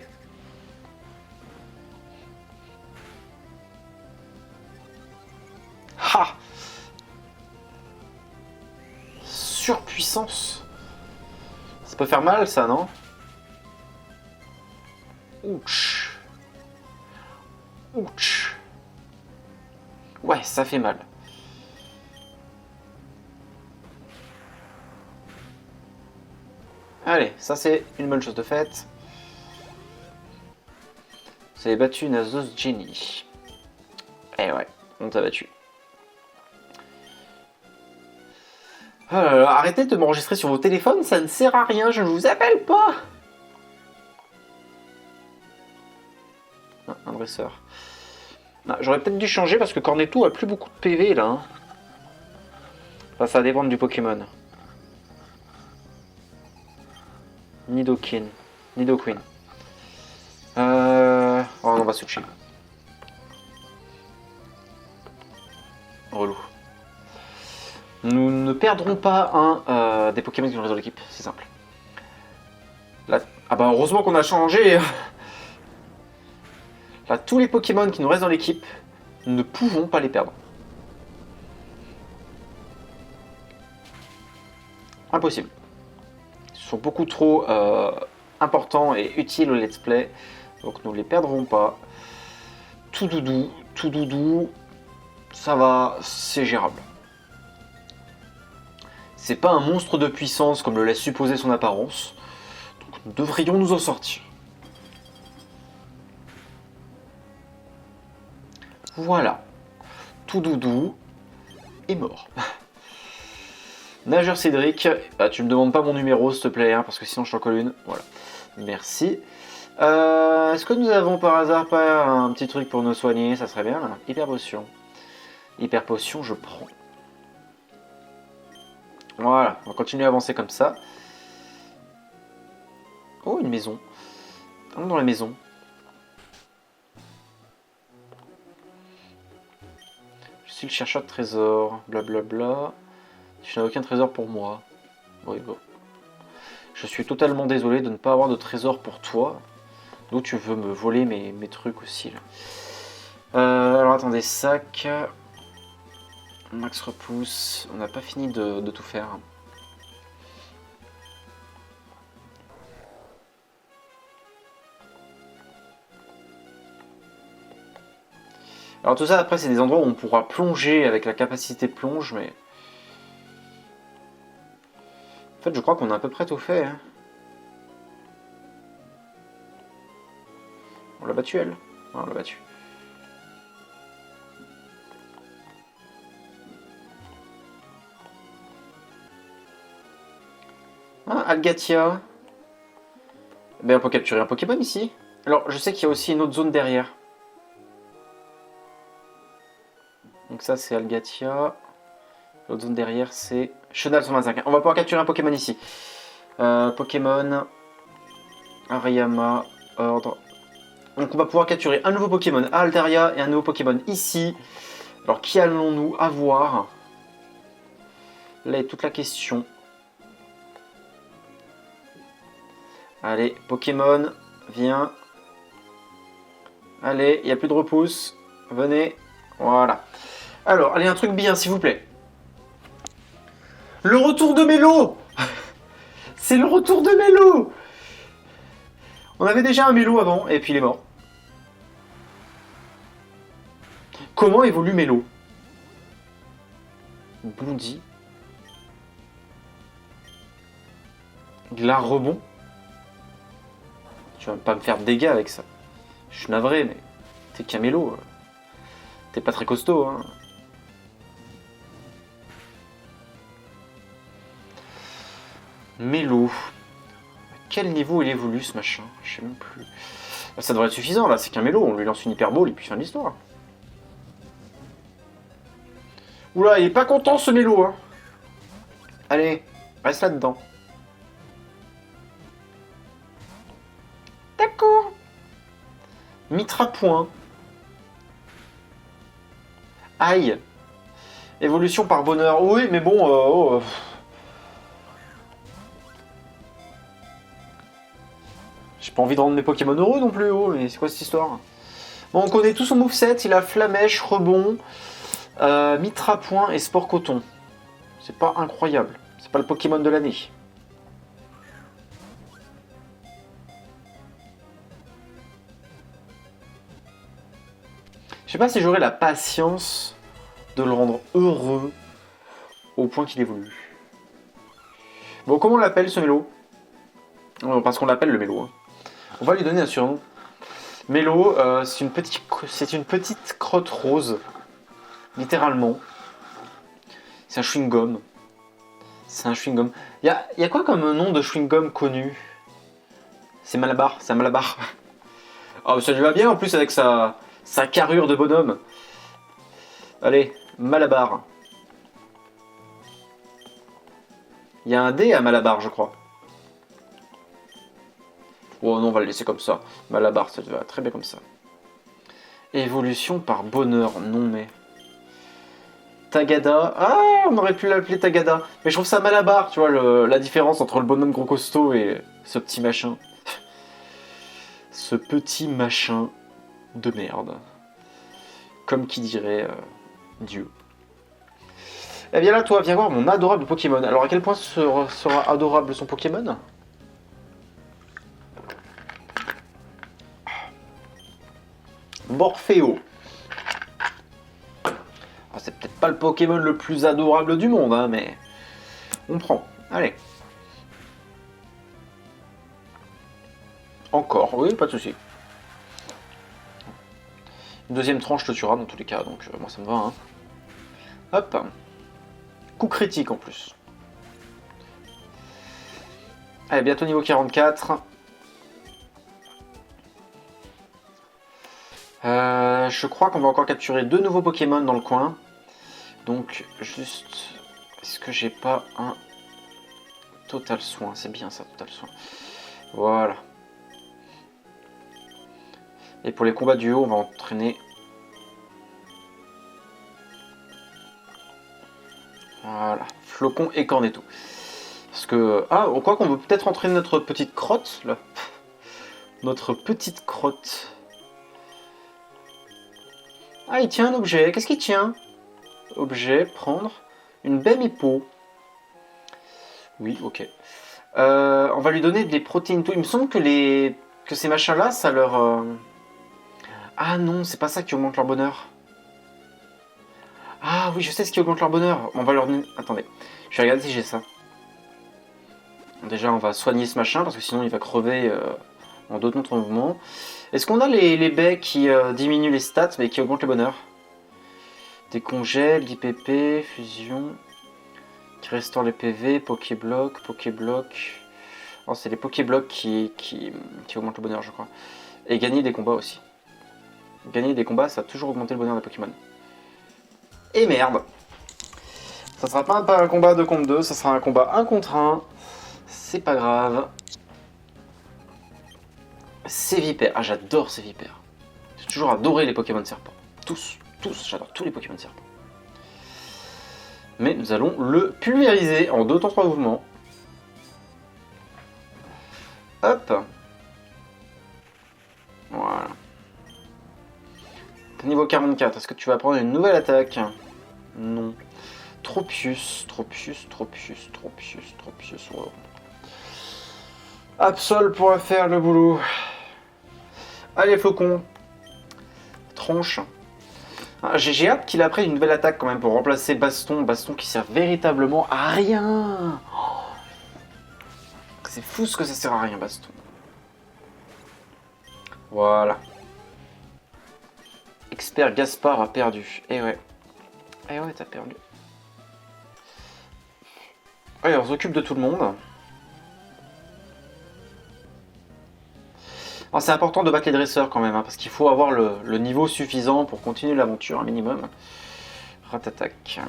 Ha! Surpuissance. Ça peut faire mal, ça, non? Ouch. Ouch. Ouais, ça fait mal. Allez, ça c'est une bonne chose de faite. Vous avez battu Nasos Jenny. Eh ouais, on t'a battu. Arrêtez de m'enregistrer sur vos téléphones, ça ne sert à rien, je ne vous appelle pas. Ah, un dresseur. Ah, j'aurais peut-être dû changer parce que Cornetto a plus beaucoup de PV là. Hein. Enfin, ça va dépendre du Pokémon. Nidoking. Nidoqueen. Oh, on va switcher. Relou. Nous ne perdrons pas un des Pokémon qui nous restent dans l'équipe, c'est simple. Là, ah bah heureusement qu'on a changé. Là, tous les Pokémon qui nous restent dans l'équipe, nous ne pouvons pas les perdre. Impossible. Ils sont beaucoup trop importants et utiles au let's play, donc nous ne les perdrons pas. Tout doudou, ça va, c'est gérable. C'est pas un monstre de puissance comme le laisse supposer son apparence, donc nous devrions nous en sortir. Voilà, tout doudou est mort. Nageur Cédric, bah, tu me demandes pas mon numéro s'il te plaît, hein, parce que sinon je t'en colle une. Voilà, merci. Est-ce que nous avons par hasard pas un petit truc pour nous soigner? Ça serait bien. Hyper potion. Hyper potion, je prends. Voilà, on va continuer à avancer comme ça. Oh, une maison. Allons dans la maison. Je suis le chercheur de trésors. Blablabla. Tu n'as aucun trésor pour moi. Oui, bon. Je suis totalement désolé de ne pas avoir de trésor pour toi. D'où tu veux me voler mes trucs aussi là. Alors attendez, sac. Max repousse. On n'a pas fini de tout faire. Alors tout ça après c'est des endroits où on pourra plonger avec la capacité plonge, mais... En fait je crois qu'on a à peu près tout fait. Hein. On l'a battu elle. Ah, on l'a battu. Ah, Algatia. Ben, on peut capturer un Pokémon ici. Alors, je sais qu'il y a aussi une autre zone derrière. Donc ça, c'est Algatia. L'autre zone derrière, c'est Chenal 125. On va pouvoir capturer un Pokémon ici. Pokémon. Ariyama. Ordre. Donc on va pouvoir capturer un nouveau Pokémon à Altaria et un nouveau Pokémon ici. Alors, qui allons-nous avoir? Là est toute la question. Allez, Pokémon, viens. Allez, il n'y a plus de repousse. Venez. Voilà. Alors, allez, un truc bien, s'il vous plaît. Le retour de Mélo. C'est le retour de Mélo. On avait déjà un Mélo avant, et puis il est mort. Comment évolue Mélo? Bondi. Glar rebond. Tu vas pas me faire de dégâts avec ça. Je suis navré, mais t'es qu'un Mélo. T'es pas très costaud, hein. Mélo. À quel niveau il évolue ce machin? Je sais même plus. Ça devrait être suffisant là, c'est qu'un Mélo, on lui lance une Hyper Ball et puis fin de l'histoire. Oula, il est pas content ce Mélo, hein. Allez, reste là-dedans. D'accord. Mitra point. Aïe. Évolution par bonheur. Oui, mais bon... J'ai pas envie de rendre mes Pokémon heureux non plus, oh, mais c'est quoi cette histoire? Bon, on connaît tout son moveset, il a Flamèche, Rebond, Mitra point et Sport Coton. C'est pas incroyable. C'est pas le Pokémon de l'année. Je sais pas si j'aurai la patience de le rendre heureux au point qu'il évolue. Bon, comment on l'appelle ce Mélo? Parce qu'on l'appelle le Mélo. Hein. On va lui donner un surnom. Mélo, c'est une petite crotte rose. Littéralement. C'est un chewing-gum. C'est un chewing-gum. Y a quoi comme nom de chewing-gum connu? C'est Malabar, c'est un Malabar. Oh, ça lui va bien en plus avec sa carrure de bonhomme. Allez, Malabar. Il y a un D à Malabar, je crois. Oh non, on va le laisser comme ça. Malabar, ça va très bien comme ça. Évolution par bonheur, non mais... Tagada. Ah, on aurait pu l'appeler Tagada. Mais je trouve ça Malabar, tu vois, la différence entre le bonhomme gros costaud et ce petit machin. Ce petit machin de merde. Comme qui dirait Dieu. Eh bien là, toi, viens voir mon adorable Pokémon. Alors, à quel point sera adorable son Pokémon? Morpheo. Ah, c'est peut-être pas le Pokémon le plus adorable du monde, hein, mais on prend. Allez. Encore, oui, pas de souci. Une deuxième tranche te tuera dans tous les cas, donc moi ça me va. Hein. Hop. Coup critique en plus. Allez, bientôt niveau 44. Je crois qu'on va encore capturer 2 nouveaux Pokémon dans le coin. Donc, juste Est-ce que j'ai pas un total soin? C'est bien ça, total soin. Voilà. Et pour les combats du haut, on va entraîner... Voilà. Flocon et Cornetto. Parce que... Ah, on croit qu'on veut peut-être entraîner notre petite crotte, là. Notre petite crotte. Ah, il tient un objet. Qu'est-ce qu'il tient? Objet, prendre. Une bème hippo. Oui, ok. On va lui donner des protéines. Il me semble que ces machins-là, ça leur... Ah non, c'est pas ça qui augmente leur bonheur. Ah oui, je sais ce qui augmente leur bonheur. On va leur donner... Attendez, je vais regarder si j'ai ça. Déjà, on va soigner ce machin, parce que sinon il va crever en d'autres mouvements. Est-ce qu'on a les baies qui diminuent les stats, mais qui augmentent le bonheur? Décongèle, IPP, fusion... Qui restaure les PV, Pokéblock, Pokéblock... Non, c'est les Pokéblock qui augmentent le bonheur, je crois. Et gagner des combats aussi. Gagner des combats, ça a toujours augmenté le bonheur des Pokémon. Et merde! Ça sera pas un combat 2 contre 2, ça sera un combat 1 contre 1. C'est pas grave. C'est vipère. Ah, j'adore ces vipères. J'ai toujours adoré les Pokémon serpents. Tous, j'adore tous les Pokémon serpents. Mais nous allons le pulvériser en 2 temps 3 mouvements. Hop. Voilà. Niveau 44, est-ce que tu vas prendre une nouvelle attaque? Non. Tropius. Wow. Absol pourra faire le boulot. Allez, Flocon. Tranche. Ah, j'ai hâte qu'il apprenne une nouvelle attaque quand même pour remplacer Baston. Baston qui sert véritablement à rien. Oh. C'est fou ce que ça sert à rien, Baston. Voilà. Expert Gaspard a perdu. Eh ouais. Eh ouais, t'as perdu. Allez, on s'occupe de tout le monde. C'est important de battre les dresseurs quand même, hein, parce qu'il faut avoir le niveau suffisant pour continuer l'aventure, un minimum. Ratatac.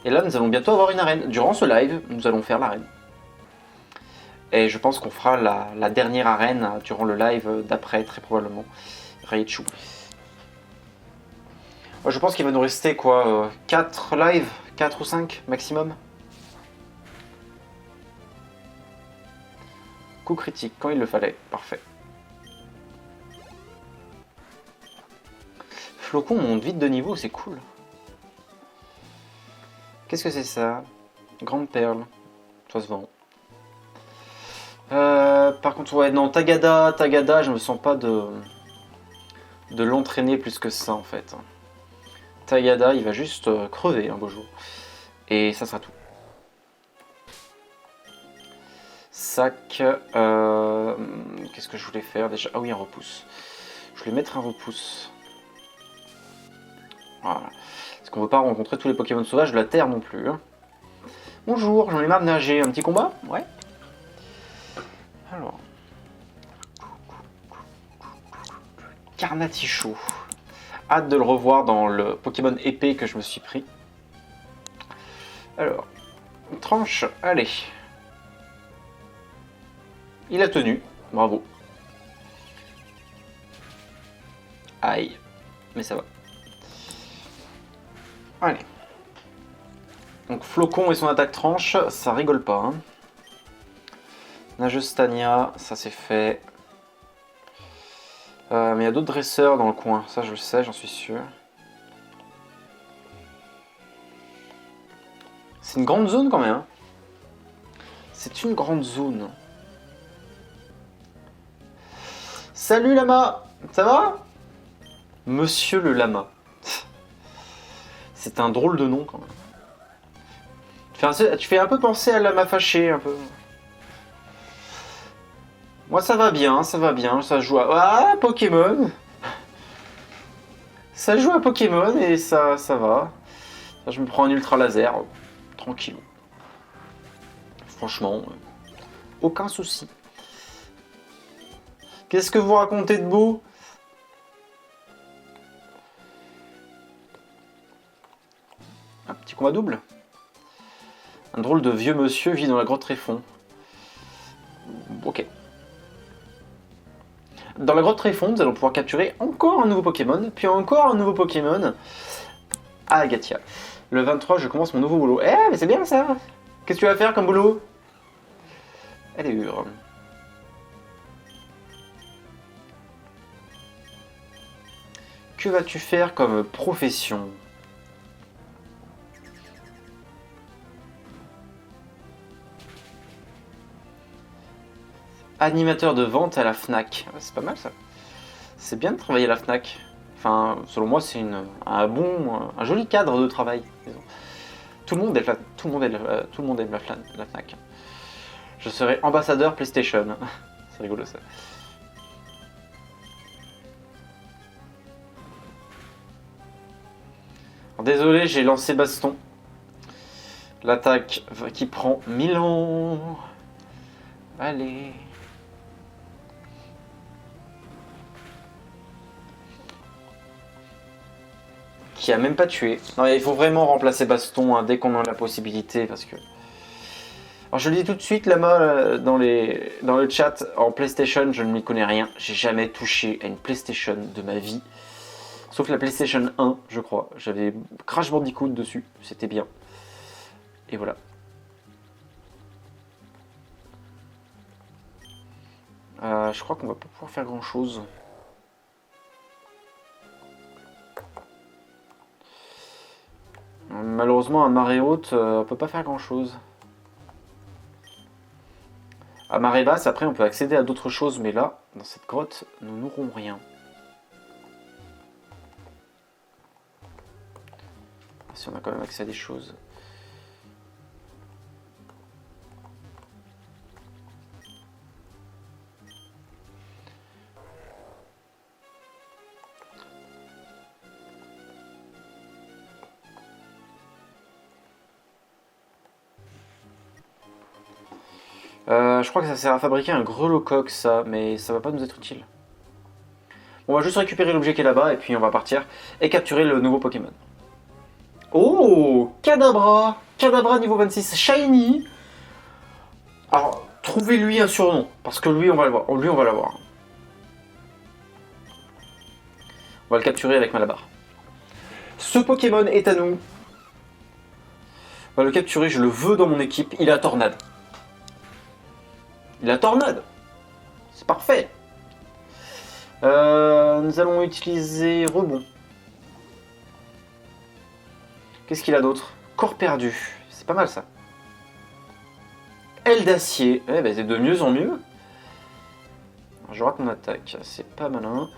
Et là, nous allons bientôt avoir une arène. Durant ce live, nous allons faire l'arène. Et je pense qu'on fera la dernière arène durant le live d'après, très probablement. Raichu. Je pense qu'il va nous rester quoi 4 lives 4 ou 5 maximum. Coup critique, quand il le fallait. Parfait. Flocon monte vite de niveau, c'est cool. Qu'est-ce que c'est ça? Grande perle. Ça se vend. Par contre, ouais, non, Tagada, je me sens pas de l'entraîner plus que ça, en fait. Tagada, il va juste crever un beau jour. Et ça sera tout. Sac. Qu'est-ce que je voulais faire déjà? Ah oui, un repousse. Je voulais mettre un repousse. Voilà. Parce qu'on ne veut pas rencontrer tous les Pokémon sauvages de la Terre non plus. Hein. Bonjour, j'en ai marre de nager. Un petit combat? Ouais. Alors. Carnatichaud. Hâte de le revoir dans le Pokémon épée que je me suis pris. Alors. Tranche, allez. Il a tenu. Bravo. Aïe. Mais ça va. Allez. Donc Flocon et son attaque tranche, ça rigole pas. Hein. Nageuse Tania, ça c'est fait. Mais il y a d'autres dresseurs dans le coin, ça je le sais, j'en suis sûr. C'est une grande zone quand même. Hein. C'est une grande zone. Salut lama, ça va? Monsieur le lama. C'est un drôle de nom quand même. Tu fais un peu penser à lama fâché un peu. Moi ça va bien, ça joue à... Ah, Pokémon. Ça joue à Pokémon et ça va. Je me prends un ultra laser, tranquille. Franchement, aucun souci. Qu'est-ce que vous racontez de beau? Petit combat double. Un drôle de vieux monsieur vit dans la grotte Tréfond. Ok. Dans la grotte Tréfond, nous allons pouvoir capturer encore un nouveau Pokémon, puis encore un nouveau Pokémon. Agathia. Le 23, je commence mon nouveau boulot. Eh, mais c'est bien ça. Qu'est-ce que tu vas faire comme boulot? Elle est hurle. Que vas-tu faire comme profession? Animateur de vente à la FNAC. C'est pas mal ça. C'est bien de travailler à la FNAC. Enfin, selon moi, c'est un joli cadre de travail. Disons. Tout le monde aime la FNAC. Je serai ambassadeur PlayStation. C'est rigolo ça. Alors, désolé, j'ai lancé baston. L'attaque qui prend 1000 ans. Allez. Qui a même pas tué. Non, il faut vraiment remplacer baston hein, dès qu'on en a la possibilité parce que. Alors je le dis tout de suite, Lama, dans le chat, en PlayStation, je ne m'y connais rien. J'ai jamais touché à une PlayStation de ma vie. Sauf la PlayStation 1, je crois. J'avais Crash Bandicoot dessus, c'était bien. Et voilà. Je crois qu'on va pas pouvoir faire grand chose. Malheureusement, à marée haute, on peut pas faire grand chose. À marée basse, après, on peut accéder à d'autres choses, mais là, dans cette grotte, nous n'aurons rien. Si on a quand même accès à des choses. Je crois que ça sert à fabriquer un grelocoq, ça, mais ça va pas nous être utile. On va juste récupérer l'objet qui est là-bas et puis on va partir et capturer le nouveau Pokémon. Oh, Kadabra! Kadabra niveau 26, Shiny! Alors, trouvez-lui un surnom, parce que lui, on va le voir. Lui, on va l'avoir. On va le capturer avec Malabar. Ce Pokémon est à nous. On va le capturer, je le veux dans mon équipe. Il a Tornade. Il a Tornade. C'est parfait. Nous allons utiliser Rebond. Qu'est-ce qu'il a d'autre? Corps perdu. C'est pas mal ça. Aile d'acier. Eh ben, c'est de mieux en mieux. Alors, je rate mon attaque. C'est pas malin.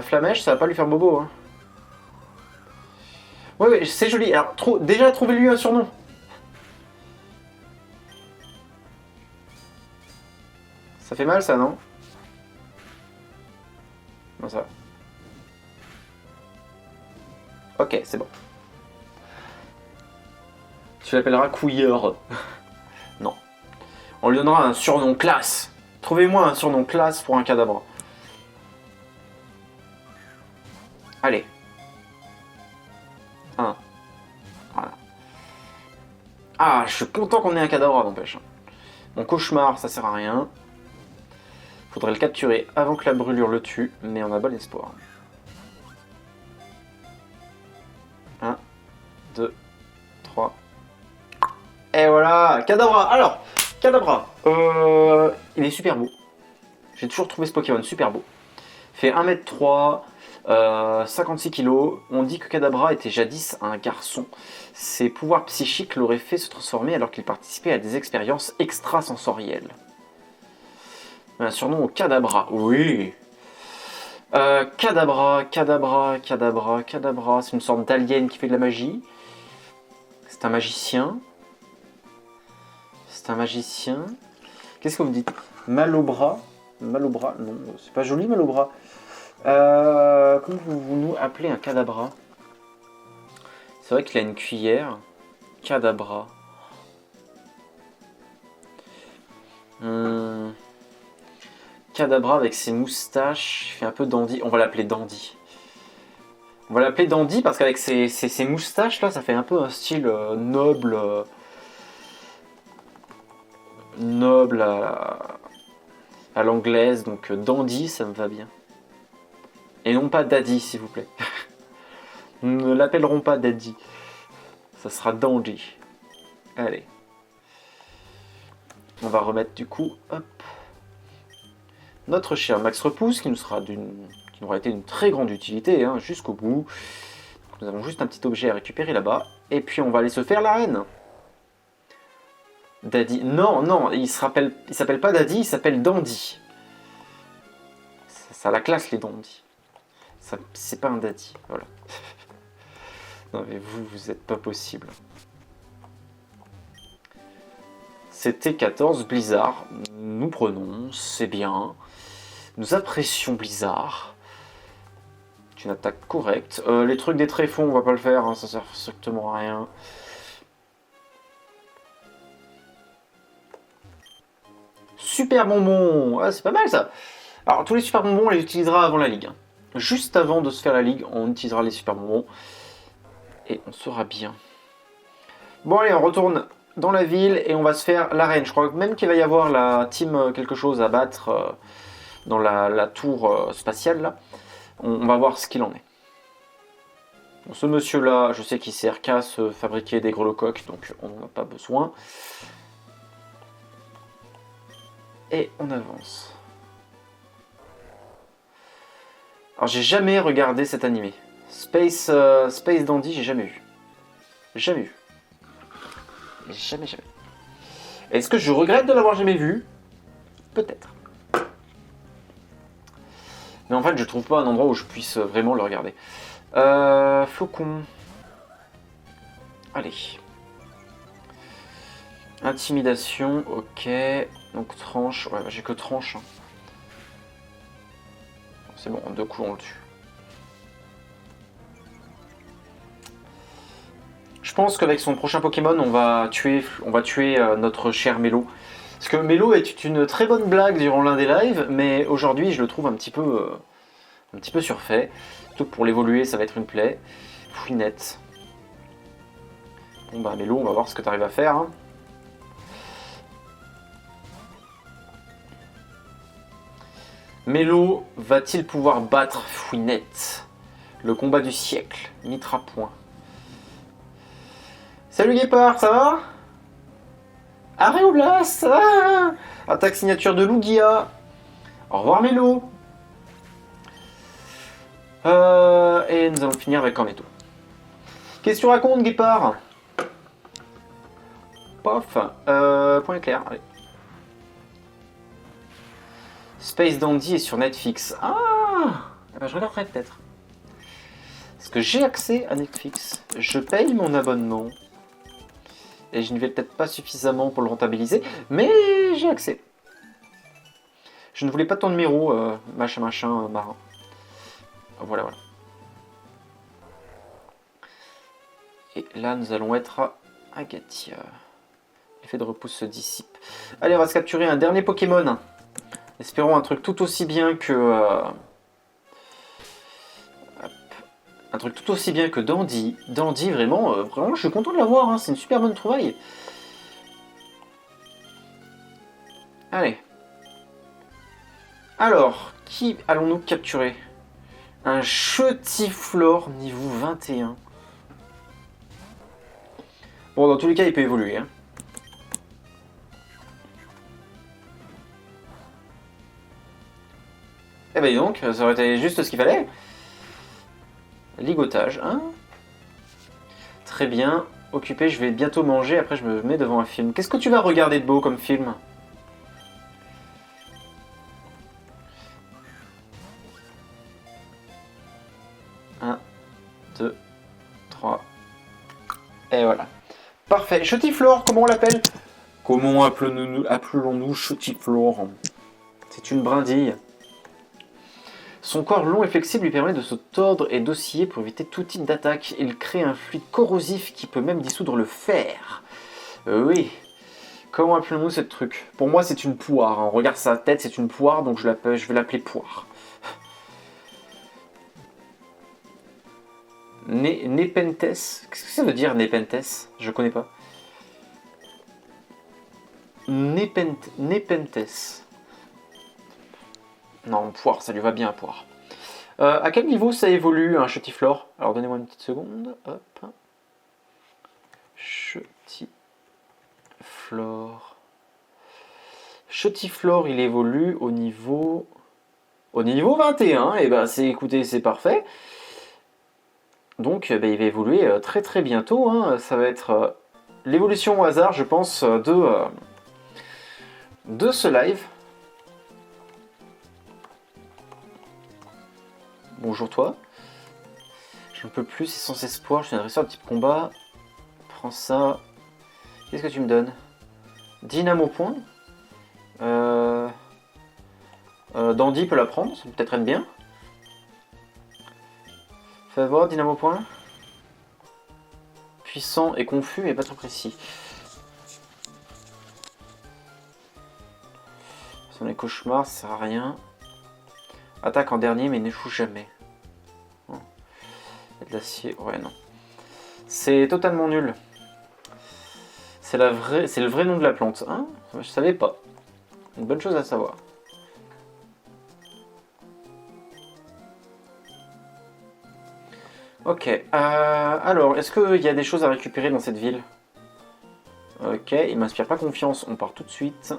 Flamèche, ça va pas lui faire bobo. Hein. Ouais, c'est joli. Alors, déjà, trouvez-lui un surnom. Ça fait mal, ça, non? Non, ça va. Ok, c'est bon. Tu l'appelleras Couilleur. Non. On lui donnera un surnom classe. Trouvez-moi un surnom classe pour un Kadabra. Allez. 1. Voilà. Ah, je suis content qu'on ait un Kadabra, n'empêche. Mon cauchemar, ça sert à rien. Faudrait le capturer avant que la brûlure le tue, mais on a bon espoir. 1, 2, 3. Et voilà, Kadabra. Alors, Kadabra, il est super beau. J'ai toujours trouvé ce Pokémon super beau. Fait 1m3, 56 kg. On dit que Kadabra était jadis un garçon. Ses pouvoirs psychiques l'auraient fait se transformer alors qu'il participait à des expériences extrasensorielles. Un surnom au Kadabra, oui. Kadabra, Kadabra, Kadabra, Kadabra. C'est une sorte d'alien qui fait de la magie. C'est un magicien. C'est un magicien. Qu'est-ce que vous me dites? Malobra. Malobra, non, c'est pas joli Malobra. Comment vous nous appelez un Kadabra? C'est vrai qu'il a une cuillère. Kadabra. Kadabra avec ses moustaches, il fait un peu dandy. On va l'appeler Dandy. On va l'appeler Dandy parce qu'avec ses moustaches là, ça fait un peu un style noble. Noble à l'anglaise, donc Dandy, ça me va bien. Et non pas Daddy, s'il vous plaît. Nous ne l'appellerons pas Daddy. Ça sera Dandy. Allez. On va remettre du coup, hop, notre cher Max Repousse, qui nous aura été d'une très grande utilité, hein, jusqu'au bout. Nous avons juste un petit objet à récupérer là-bas. Et puis on va aller se faire la reine. Daddy. Non, non, il s'appelle pas Daddy, il s'appelle Dandy. Ça a la classe, les Dandy. C'est pas un Daddy, voilà. Non mais vous êtes pas possible. C'était 14 Blizzard. Nous prenons, c'est bien. Nous apprécions Blizzard. C'est une attaque correcte. Les trucs des tréfonds, on va pas le faire, hein, ça sert strictement à rien. Super bonbon, ah, c'est pas mal ça. Alors tous les super bonbons, on les utilisera avant la ligue. Juste avant de se faire la ligue, on utilisera les super bonbons. Et on sera bien. Bon allez, on retourne dans la ville et on va se faire l'arène. Je crois même qu'il va y avoir la team quelque chose à battre dans la tour spatiale là. On va voir ce qu'il en est. Bon, ce monsieur là, je sais qu'il sert qu'à se fabriquer des grelocoques, donc on n'en a pas besoin. Et on avance. Alors j'ai jamais regardé cet animé. Space Dandy, j'ai jamais vu. Jamais vu. Jamais. Est-ce que je regrette de l'avoir jamais vu? Peut-être. Mais en fait, je trouve pas un endroit où je puisse vraiment le regarder. Flocon. Allez. Intimidation, ok. Donc tranche. Ouais, j'ai que tranche. Hein. C'est bon, en 2 coups on le tue. Je pense qu'avec son prochain Pokémon, on va tuer notre cher Mélo. Parce que Mélo est une très bonne blague durant l'un des lives, mais aujourd'hui je le trouve un petit peu surfait. Surtout que pour l'évoluer, ça va être une plaie. Fouinette. Bon bah Mélo, on va voir ce que tu arrives à faire. Hein. Mélo va-t-il pouvoir battre Fouinette? Le combat du siècle. Mitra point. Salut Guépard, ça va? Aréoblast, attaque signature de Lugia. Au revoir Mélo. Et nous allons finir avec Cornetto. Qu'est-ce que tu racontes Guépard? Pof. Point clair, allez. Space Dandy est sur Netflix. Ah, je regarderai peut-être. Parce que j'ai accès à Netflix. Je paye mon abonnement. Et je n'y vais peut-être pas suffisamment pour le rentabiliser. Mais j'ai accès. Je ne voulais pas ton numéro, machin, marin. Voilà. Et là, nous allons être à Agatia. L'effet de repousse se dissipe. Allez, on va se capturer un dernier Pokémon. Espérons un truc tout aussi bien que... un truc tout aussi bien que Dandy. Dandy, vraiment, je suis content de l'avoir. Hein. C'est une super bonne trouvaille. Allez. Alors, qui allons-nous capturer? Un Chetiflore niveau 21. Bon, dans tous les cas, il peut évoluer. Hein. Eh ben donc, ça aurait été juste ce qu'il fallait. Ligotage, hein. Très bien. Occupé, je vais bientôt manger, après je me mets devant un film. Qu'est-ce que tu vas regarder de beau comme film? Un, 2, 3. Et voilà. Parfait. Chetiflore, comment on l'appelle? Comment appelons-nous Chetiflore? C'est une brindille. Son corps long et flexible lui permet de se tordre et d'osciller pour éviter tout type d'attaque. Il crée un fluide corrosif qui peut même dissoudre le fer. Oui. Comment appelons-nous cette truc? Pour moi, c'est une poire. On regarde sa tête, c'est une poire, donc je vais l'appeler poire. Nepenthes. Qu'est-ce que ça veut dire Nepenthes? Je connais pas. Nepenthes. Non, poire, ça lui va bien, poire. À quel niveau ça évolue un Chotiflore? Alors donnez-moi une petite seconde. Hop. Chotiflore. Chotiflore, il évolue au niveau 21. Et ben écoutez, c'est parfait. Donc il va évoluer très très bientôt. Hein. Ça va être l'évolution au hasard, je pense, de ce live. Bonjour toi. Je ne peux plus, c'est sans espoir, je suis un dresseur de type combat. Prends ça. Qu'est-ce que tu me donnes? Dynamo point. Dandy peut la prendre, ça peut peut-être être bien. Fais voir, Dynamo point. Puissant et confus, mais pas trop précis. Son les cauchemars, ça sert à rien. Attaque en dernier, mais n'échoue jamais. Oh. Il y a de l'acier, ouais, non. C'est totalement nul. C'est le vrai nom de la plante. Hein, je savais pas. Une bonne chose à savoir. Ok. Alors, est-ce qu'il y a des choses à récupérer dans cette ville? Ok, il m'inspire pas confiance. On part tout de suite.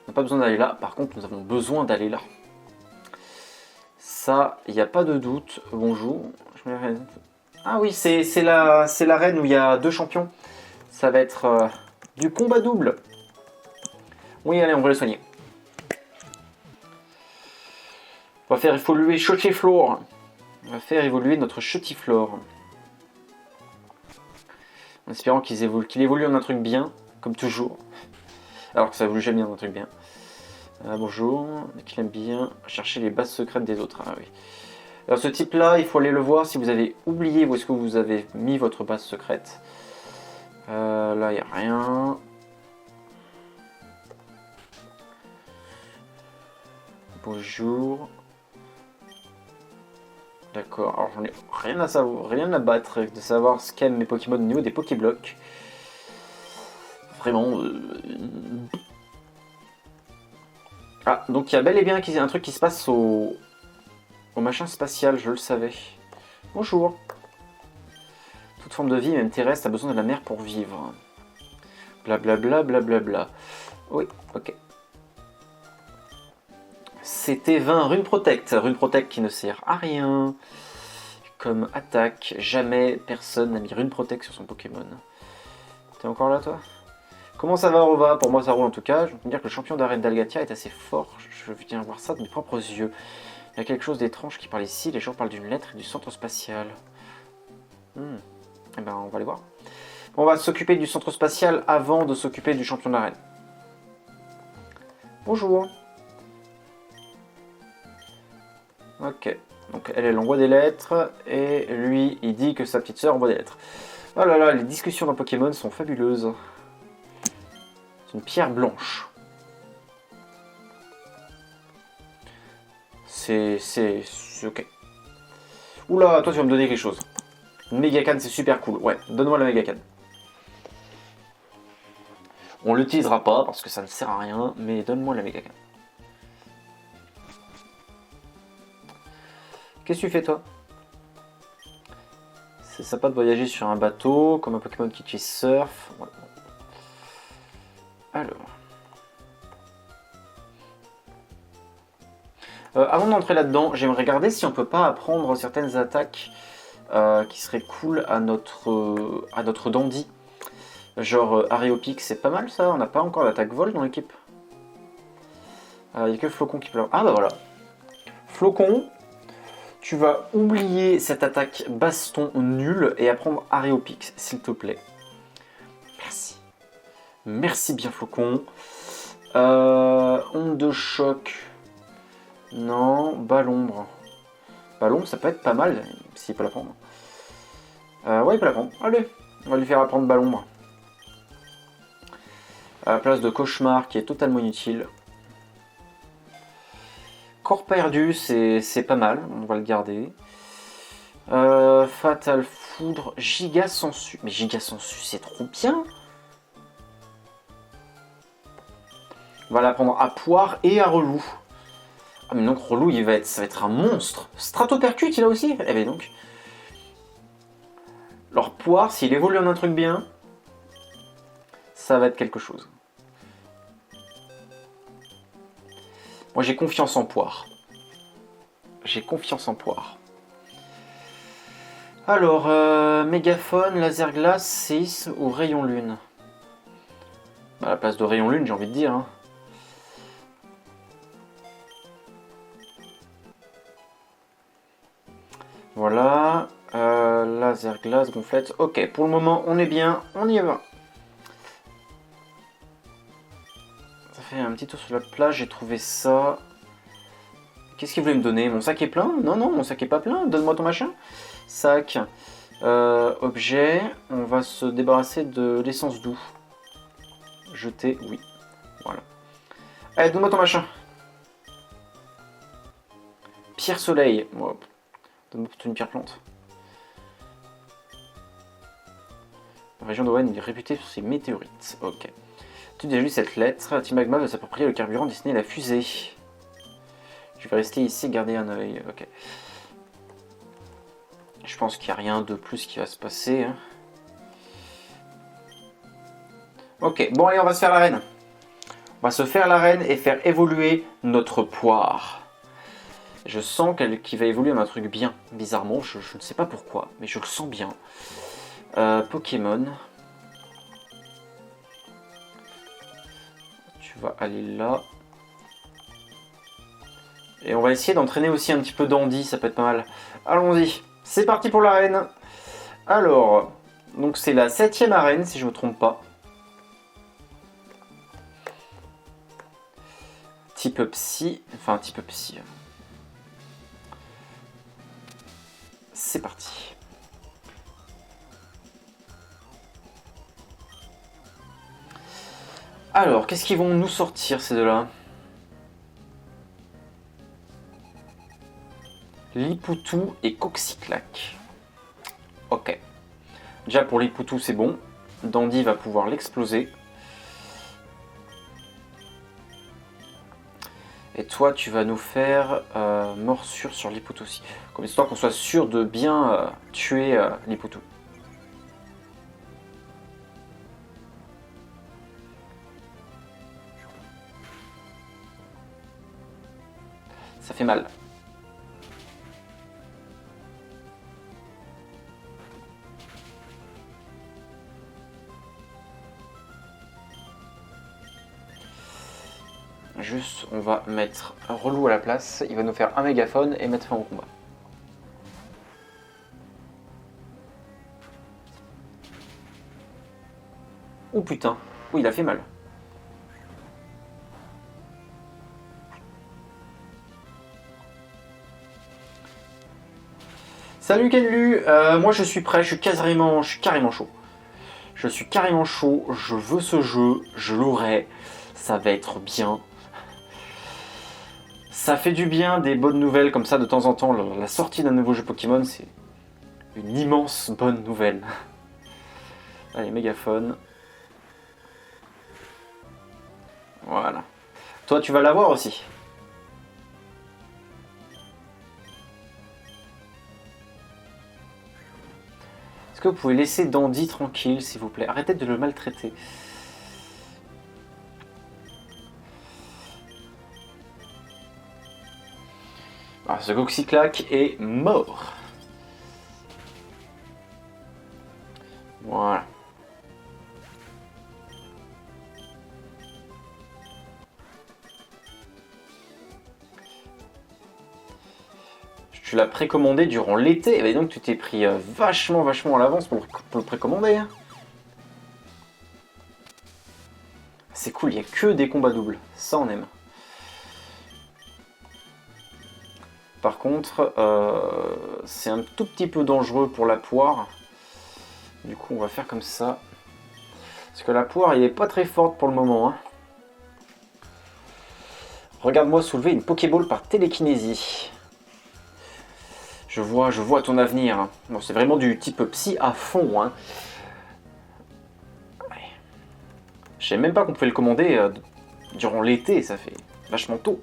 On n'a pas besoin d'aller là. Par contre, nous avons besoin d'aller là. Ça, il n'y a pas de doute. Bonjour. Ah oui, c'est l'arène où il y a 2 champions. Ça va être du combat double. Oui, allez, on va le soigner. On va faire évoluer Chotiflore. On va faire évoluer notre Chotiflore. En espérant qu'il évolue en un truc bien, comme toujours. Alors que ça évolue jamais en un truc bien. Bonjour, qu'il aime bien chercher les bases secrètes des autres. Ah oui. Alors ce type-là, il faut aller le voir si vous avez oublié où est-ce que vous avez mis votre base secrète. Là, il n'y a rien. Bonjour. D'accord, alors j'en ai rien à savoir, rien à battre de savoir ce qu'aiment mes Pokémon au niveau des Pokéblocs. Vraiment. Ah, donc il y a bel et bien un truc qui se passe au machin spatial, je le savais. Bonjour. Toute forme de vie, même terrestre, a besoin de la mer pour vivre. Blablabla, blablabla. Oui, ok. C'était 20 Rune Protect. Rune Protect qui ne sert à rien. Comme attaque, jamais personne n'a mis Rune Protect sur son Pokémon. T'es encore là, toi? Comment ça va, Rova? Pour moi, ça roule en tout cas. Je veux dire que le champion d'arène d'Algatia est assez fort. Je viens voir ça de mes propres yeux. Il y a quelque chose d'étrange qui parle ici. Les gens parlent d'une lettre et du centre spatial. Eh ben, on va aller voir. On va s'occuper du centre spatial avant de s'occuper du champion d'arène. Bonjour. Ok. Donc, elle envoie des lettres. Et lui, il dit que sa petite sœur envoie des lettres. Oh là là, les discussions dans Pokémon sont fabuleuses. C'est une pierre blanche. C'est ok. Oula, toi tu vas me donner quelque chose. Une Mégacane, c'est super cool. Ouais, donne-moi la Mégacane. On l'utilisera pas parce que ça ne sert à rien, mais donne-moi la Mégacane. Qu'est-ce que tu fais toi? C'est sympa de voyager sur un bateau, comme un Pokémon qui utilise surf. Ouais. Alors. Avant d'entrer là-dedans, j'aimerais regarder si on peut pas apprendre certaines attaques qui seraient cool à notre dandy. Genre Areopic, c'est pas mal ça, on n'a pas encore d'attaque vol dans l'équipe. Il n'y a que Flocon qui peut... Ah bah voilà. Flocon, tu vas oublier cette attaque baston nulle et apprendre Areopic, s'il te plaît. Merci. Merci bien Flocon. Onde de choc. Non, Balombre. Balombre, ça peut être pas mal, s'il peut l'apprendre. Ouais, il peut l'apprendre. Allez, on va lui faire apprendre Balombre. À la place de Cauchemar, qui est totalement inutile. Corps perdu, c'est pas mal, on va le garder. Fatal Foudre, Giga Sensu. Mais Giga Sensu, c'est trop bien. On va la prendre à Poire et à Relou. Ah mais donc Relou, ça va être un monstre. Stratopercute, il a aussi. Eh ben donc. Alors Poire, s'il évolue en un truc bien, ça va être quelque chose. Moi j'ai confiance en Poire. J'ai confiance en Poire. Alors, mégaphone, laser glace, séisme ou rayon lune. À la place de rayon lune, j'ai envie de dire. Hein. Voilà. Laser glace, gonflette. Ok, pour le moment, on est bien. On y va. Ça fait un petit tour sur la plage. J'ai trouvé ça. Qu'est-ce qu'il voulait me donner? Mon sac est plein? Non, non, mon sac est pas plein. Donne-moi ton machin. Sac. Objet. On va se débarrasser de l'essence doux. Jeter, oui. Voilà. Allez, donne-moi ton machin. Pierre soleil. Oh, donne-moi plutôt une pierre plante. La région d'Owen est réputée pour ses météorites. Ok. Tu as déjà lu cette lettre. Team Magma veut s'approprier le carburant destiné à la fusée. Je vais rester ici et garder un œil. Ok. Je pense qu'il n'y a rien de plus qui va se passer. Hein. Ok, bon allez, on va se faire l'arène. On va se faire l'arène et faire évoluer notre poire. Je sens qu'il va évoluer dans un truc bien. Bizarrement, je ne sais pas pourquoi, mais je le sens bien. Pokémon. Tu vas aller là. Et on va essayer d'entraîner aussi un petit peu Dandy, ça peut être pas mal. Allons-y, c'est parti pour l'arène. Alors, donc c'est la 7ème arène si je ne me trompe pas. Type psy, enfin type psy. C'est parti. Alors, qu'est-ce qu'ils vont nous sortir ces deux-là? Lipoutou et Coxyclac. Ok. Déjà pour Lipoutou c'est bon. Dandy va pouvoir l'exploser. Et toi tu vas nous faire morsure sur Lipoutou aussi. Comme histoire qu'on soit sûr de bien tuer Lipoutou. Ça fait mal. Juste, on va mettre un relou à la place. Il va nous faire un mégaphone et mettre fin au combat. Oh putain. Oui, il a fait mal. Salut Kenlu, moi je suis prêt, je suis carrément chaud. Je suis carrément chaud, je veux ce jeu, je l'aurai, ça va être bien. Ça fait du bien, des bonnes nouvelles comme ça de temps en temps. La sortie d'un nouveau jeu Pokémon, c'est une immense bonne nouvelle. Allez, mégaphone. Voilà. Toi, tu vas l'avoir aussi. Est-ce que vous pouvez laisser Dandy tranquille, s'il vous plaît? Arrêtez de le maltraiter. Ah, ce Coxyclac est mort. Voilà. Tu l'as précommandé durant l'été, et donc tu t'es pris vachement à l'avance pour le précommander. Hein. C'est cool, il n'y a que des combats doubles, ça on aime. Par contre, c'est un tout petit peu dangereux pour la poire. Du coup, on va faire comme ça. Parce que la poire, elle n'est pas très forte pour le moment. Hein. Regarde-moi soulever une Pokéball par télékinésie. Je vois ton avenir. Hein. Bon, c'est vraiment du type psy à fond. Hein. Ouais. Je savais même pas qu'on pouvait le commander durant l'été, ça fait vachement tôt.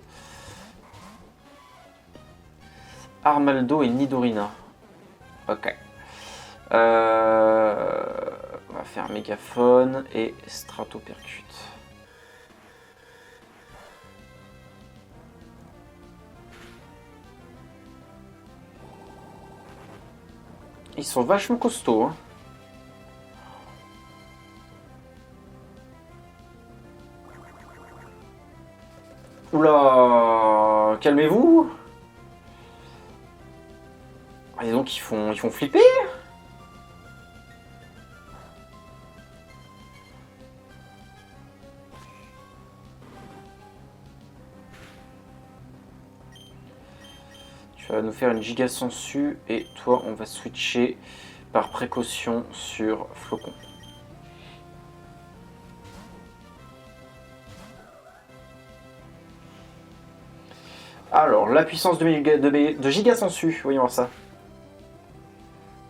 Armaldo et Nidorina. Ok. On va faire mégaphone et stratopercute. Ils sont vachement costauds. Hein. Oula, calmez-vous. Ah, et donc ils font flipper. Tu vas nous faire une giga sensu et toi on va switcher par précaution sur Flocon. Alors, la puissance de giga sensu, voyons voir ça.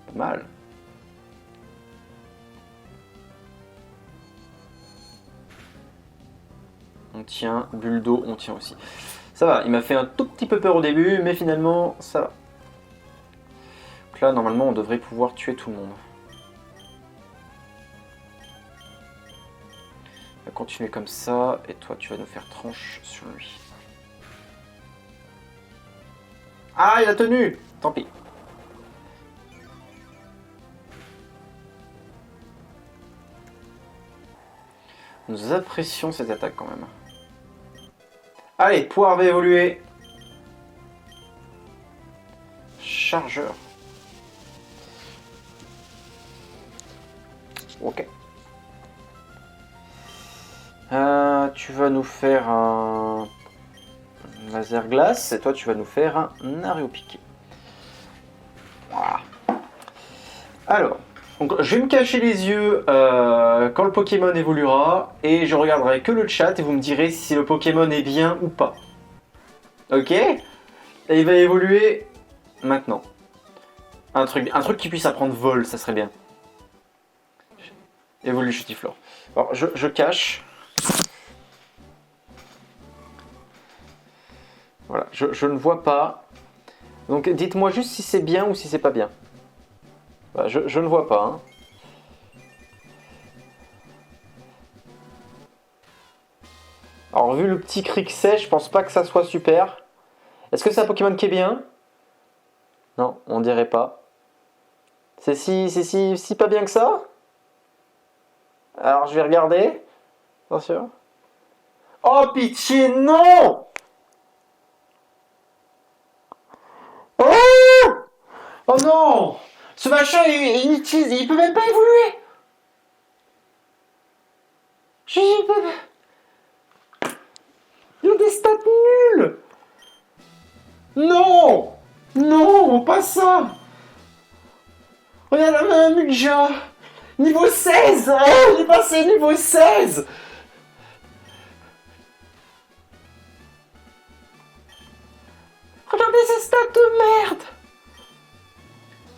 Pas mal. On tient, Buldo, on tient aussi. Ça va, il m'a fait un tout petit peu peur au début, mais finalement, ça va. Donc là, normalement, on devrait pouvoir tuer tout le monde. On va continuer comme ça, et toi, tu vas nous faire tranche sur lui. Ah, il a tenu! Tant pis. Nous apprécions cette attaque quand même. Allez, poire va évoluer. Chargeur. Ok. Tu vas nous faire un laser glace et toi tu vas nous faire un arrêt piqué. Voilà. Alors, donc, je vais me cacher les yeux quand le Pokémon évoluera et je regarderai que le chat et vous me direz si le Pokémon est bien ou pas. Ok? Et il va évoluer maintenant. Un truc qui puisse apprendre vol, ça serait bien. Évolue Chutiflore. Alors, je cache. Voilà, je ne vois pas. Donc dites-moi juste si c'est bien ou si c'est pas bien. Voilà, je ne vois pas. Hein. Alors vu le petit Crixet, je pense pas que ça soit super. Est-ce que c'est un Pokémon qui est bien? Non, on dirait pas. C'est si pas bien que ça? Alors je vais regarder. Attention. Oh pitié, non! Oh! Oh non! Ce machin est inutile, il peut même pas évoluer! Il a des stats nuls! Non! Non, pas ça! Regarde la Mudja! Niveau 16! Oh, il est passé niveau 16! Regardez ces stats de merde!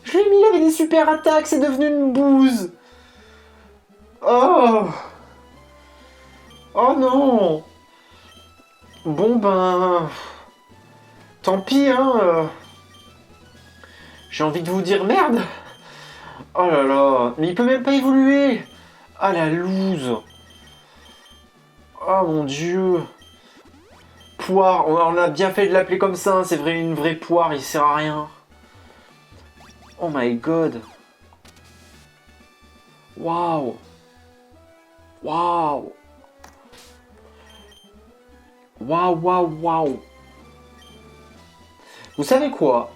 Je lui ai mis, il avait des super attaques, c'est devenu une bouse! Oh! Oh non! Bon ben... Tant pis, hein! J'ai envie de vous dire merde! Oh là là! Mais il peut même pas évoluer! Ah la loose! Oh mon dieu! Poire! On a bien fait de l'appeler comme ça, hein, c'est vrai, une vraie poire, il sert à rien. Oh my god! Waouh! Waouh! Waouh, waouh, waouh! Vous savez quoi?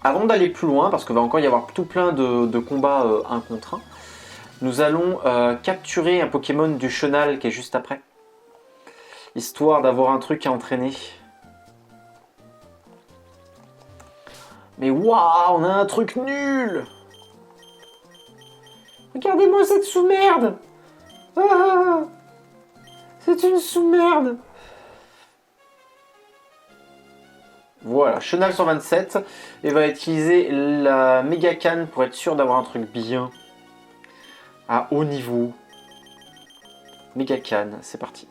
Avant d'aller plus loin, parce qu'il va encore y avoir tout plein de combats 1 contre 1, nous allons capturer un Pokémon du chenal qui est juste après. Histoire d'avoir un truc à entraîner. Mais waouh, on a un truc nul! Regardez-moi cette sous-merde! Ah, c'est une sous-merde! Voilà, Chenal 127. Et va utiliser la méga canne pour être sûr d'avoir un truc bien à haut niveau. Méga canne, c'est parti.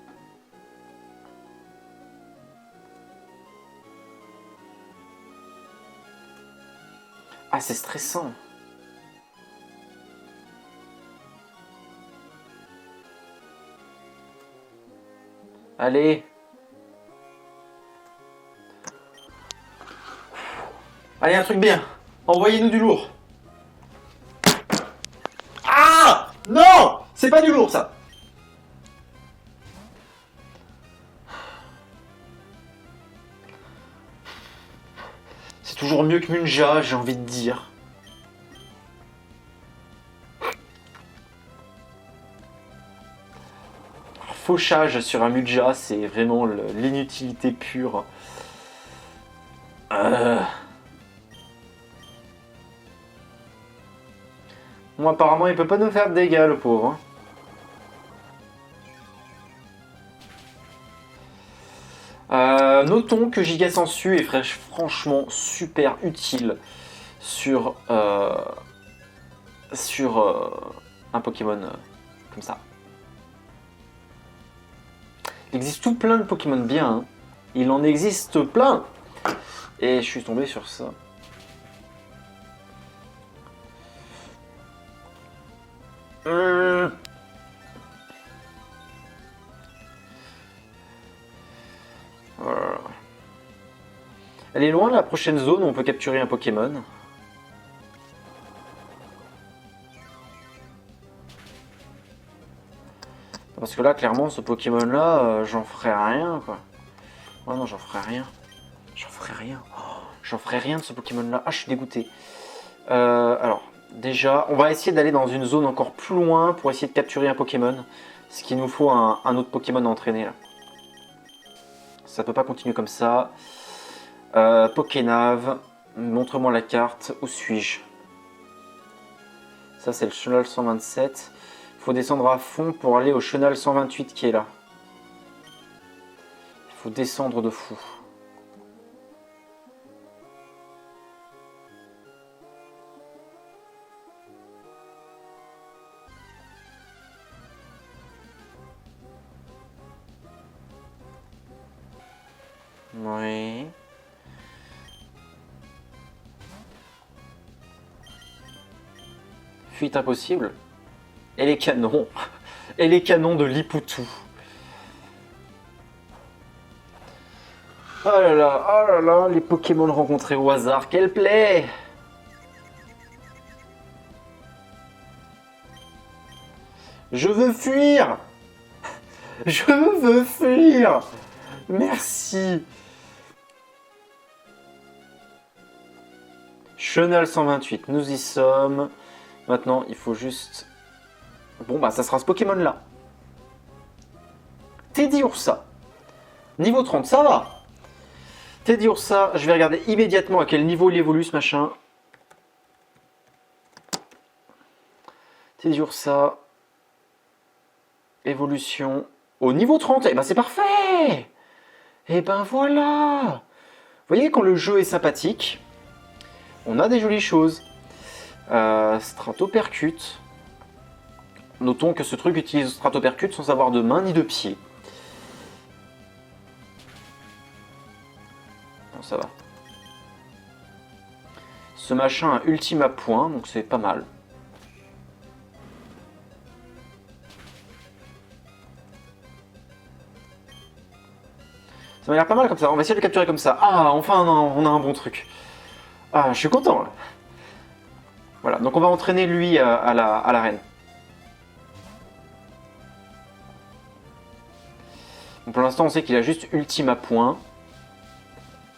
Ah, c'est stressant. Allez. Allez, un truc bien. Envoyez-nous du lourd. Ah! Non! C'est pas du lourd, ça. C'est toujours mieux que Munja, j'ai envie de dire. Fauchage sur un Munja, c'est vraiment l'inutilité pure. Bon, apparemment, il peut pas nous faire de dégâts, le pauvre. Notons que Giga Sensu est franchement super utile sur un Pokémon comme ça. Il existe tout plein de Pokémon bien. Hein. Il en existe plein. Et je suis tombé sur ça. Voilà. Elle est loin la prochaine zone où on peut capturer un Pokémon. Parce que là, clairement, ce Pokémon-là, j'en ferai rien, quoi. Oh non, j'en ferai rien. J'en ferai rien. Oh, j'en ferai rien de ce Pokémon-là. Ah, je suis dégoûté. Alors, déjà, on va essayer d'aller dans une zone encore plus loin pour essayer de capturer un Pokémon. Ce qu'il nous faut un autre Pokémon à entraîner, là. Ça peut pas continuer comme ça. Pokénav, montre-moi la carte. Où suis-je? Ça, c'est le Chenal 127. Il faut descendre à fond pour aller au Chenal 128 qui est là. Il faut descendre de fou. Oui. Fuite impossible. Et les canons. Et les canons de Liputu. Oh là là, les Pokémon rencontrés au hasard, quelle plaie! Je veux fuir! Je veux fuir! Merci! Chenal 128, nous y sommes. Maintenant, il faut juste... Bon, bah, ça sera ce Pokémon-là. Teddiursa. Niveau 30, ça va. Teddiursa, je vais regarder immédiatement à quel niveau il évolue, ce machin. Teddiursa. Évolution. Au niveau 30, eh ben c'est parfait! Et ben voilà! Vous voyez, quand le jeu est sympathique, on a des jolies choses. Stratopercute. Notons que ce truc utilise Stratopercute sans avoir de main ni de pied. Bon, ça va. Ce machin a ultime à point, donc c'est pas mal. Ça m'a l'air pas mal comme ça. On va essayer de le capturer comme ça. Ah, enfin, on a un bon truc. Ah, je suis content là. Voilà, donc on va entraîner lui à l'arène. Pour l'instant, on sait qu'il a juste ultime à point.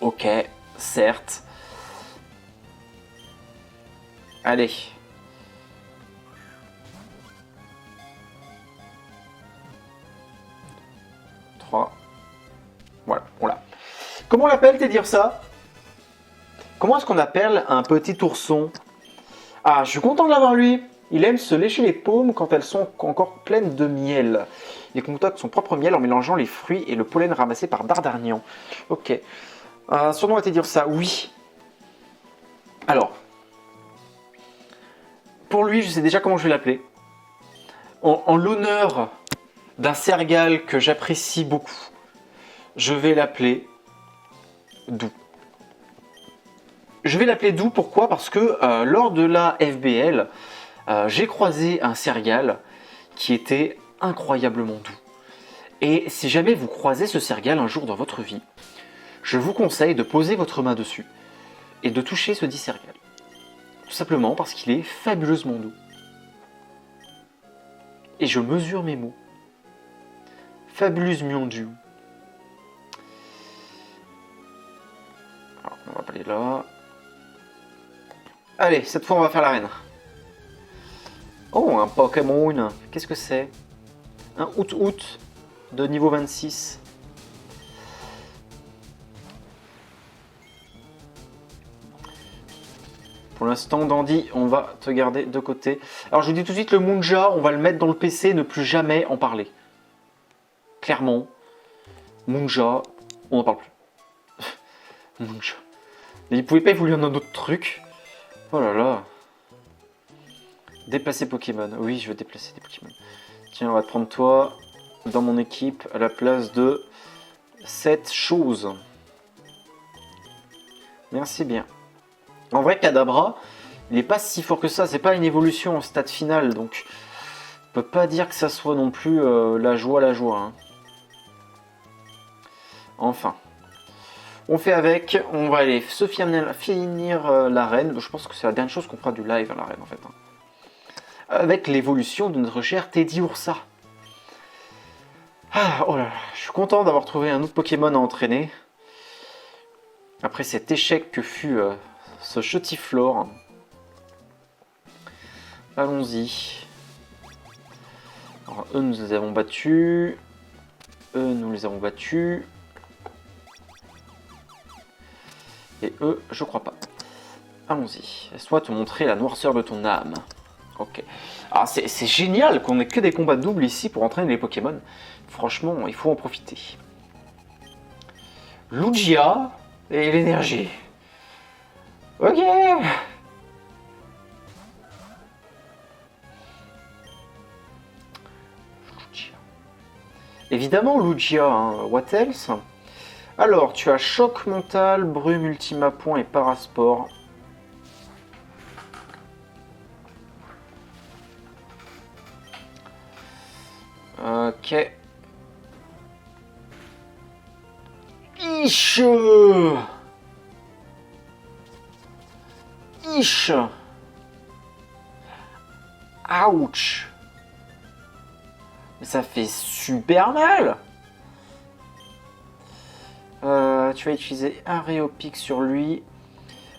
Ok, certes. Allez. Voilà, on l'a. Comment on l'appelle, t'es dire ça? Comment est-ce qu'on appelle un petit ourson? Ah, je suis content de l'avoir lui. Il aime se lécher les paumes quand elles sont encore pleines de miel. Il concocte son propre miel en mélangeant les fruits et le pollen ramassé par Dardarnian. Ok. Surnom va te dire ça, oui. Alors, pour lui, je sais déjà comment je vais l'appeler. En l'honneur d'un Sergal que j'apprécie beaucoup, je vais l'appeler Doux. Je vais l'appeler Doux, pourquoi? Parce que lors de la FBL, j'ai croisé un Sergal qui était incroyablement doux. Et si jamais vous croisez ce Sergal un jour dans votre vie, je vous conseille de poser votre main dessus et de toucher ce dit Sergal. Tout simplement parce qu'il est fabuleusement doux. Et je mesure mes mots. Fabuleusement doux. Alors, on va aller là. Allez, cette fois on va faire l'arène. Oh, un Pokémon. Qu'est-ce que c'est? Un Out de niveau 26. Pour l'instant, Dandy, on va te garder de côté. Alors, je vous dis tout de suite, le Munja, on va le mettre dans le PC, ne plus jamais en parler. Clairement, Munja, on n'en parle plus. Munja. Il pouvait pas évoluer dans d'autres trucs. Oh là là. Déplacer Pokémon. Oui, je vais déplacer des Pokémon. Tiens, on va te prendre toi dans mon équipe à la place de cette chose. Merci bien. En vrai, Kadabra, il n'est pas si fort que ça. C'est pas une évolution en stade final, donc on peut pas dire que ça soit non plus la joie. Hein. Enfin, on fait avec. On va aller se finir l'arène. Je pense que c'est la dernière chose qu'on fera du live à l'arène en fait. Hein. Avec l'évolution de notre cher Teddiursa. Ah, oh là là, je suis content d'avoir trouvé un autre Pokémon à entraîner. Après cet échec que fut ce Chetiflore. Allons-y. Alors, eux, nous les avons battus. Eux, nous les avons battus. Et eux, je crois pas. Allons-y. Laisse-moi te montrer la noirceur de ton âme. Ok. Alors, c'est génial qu'on ait que des combats doubles ici pour entraîner les Pokémon. Franchement, il faut en profiter. Lugia et l'énergie. Ok. Évidemment, Lugia, hein. What else? Alors, tu as Choc Mental, Brume, Ultima Point et Parasport. Ok. Ish. Ouch. Mais ça fait super mal. Tu vas utiliser Aréopic sur lui.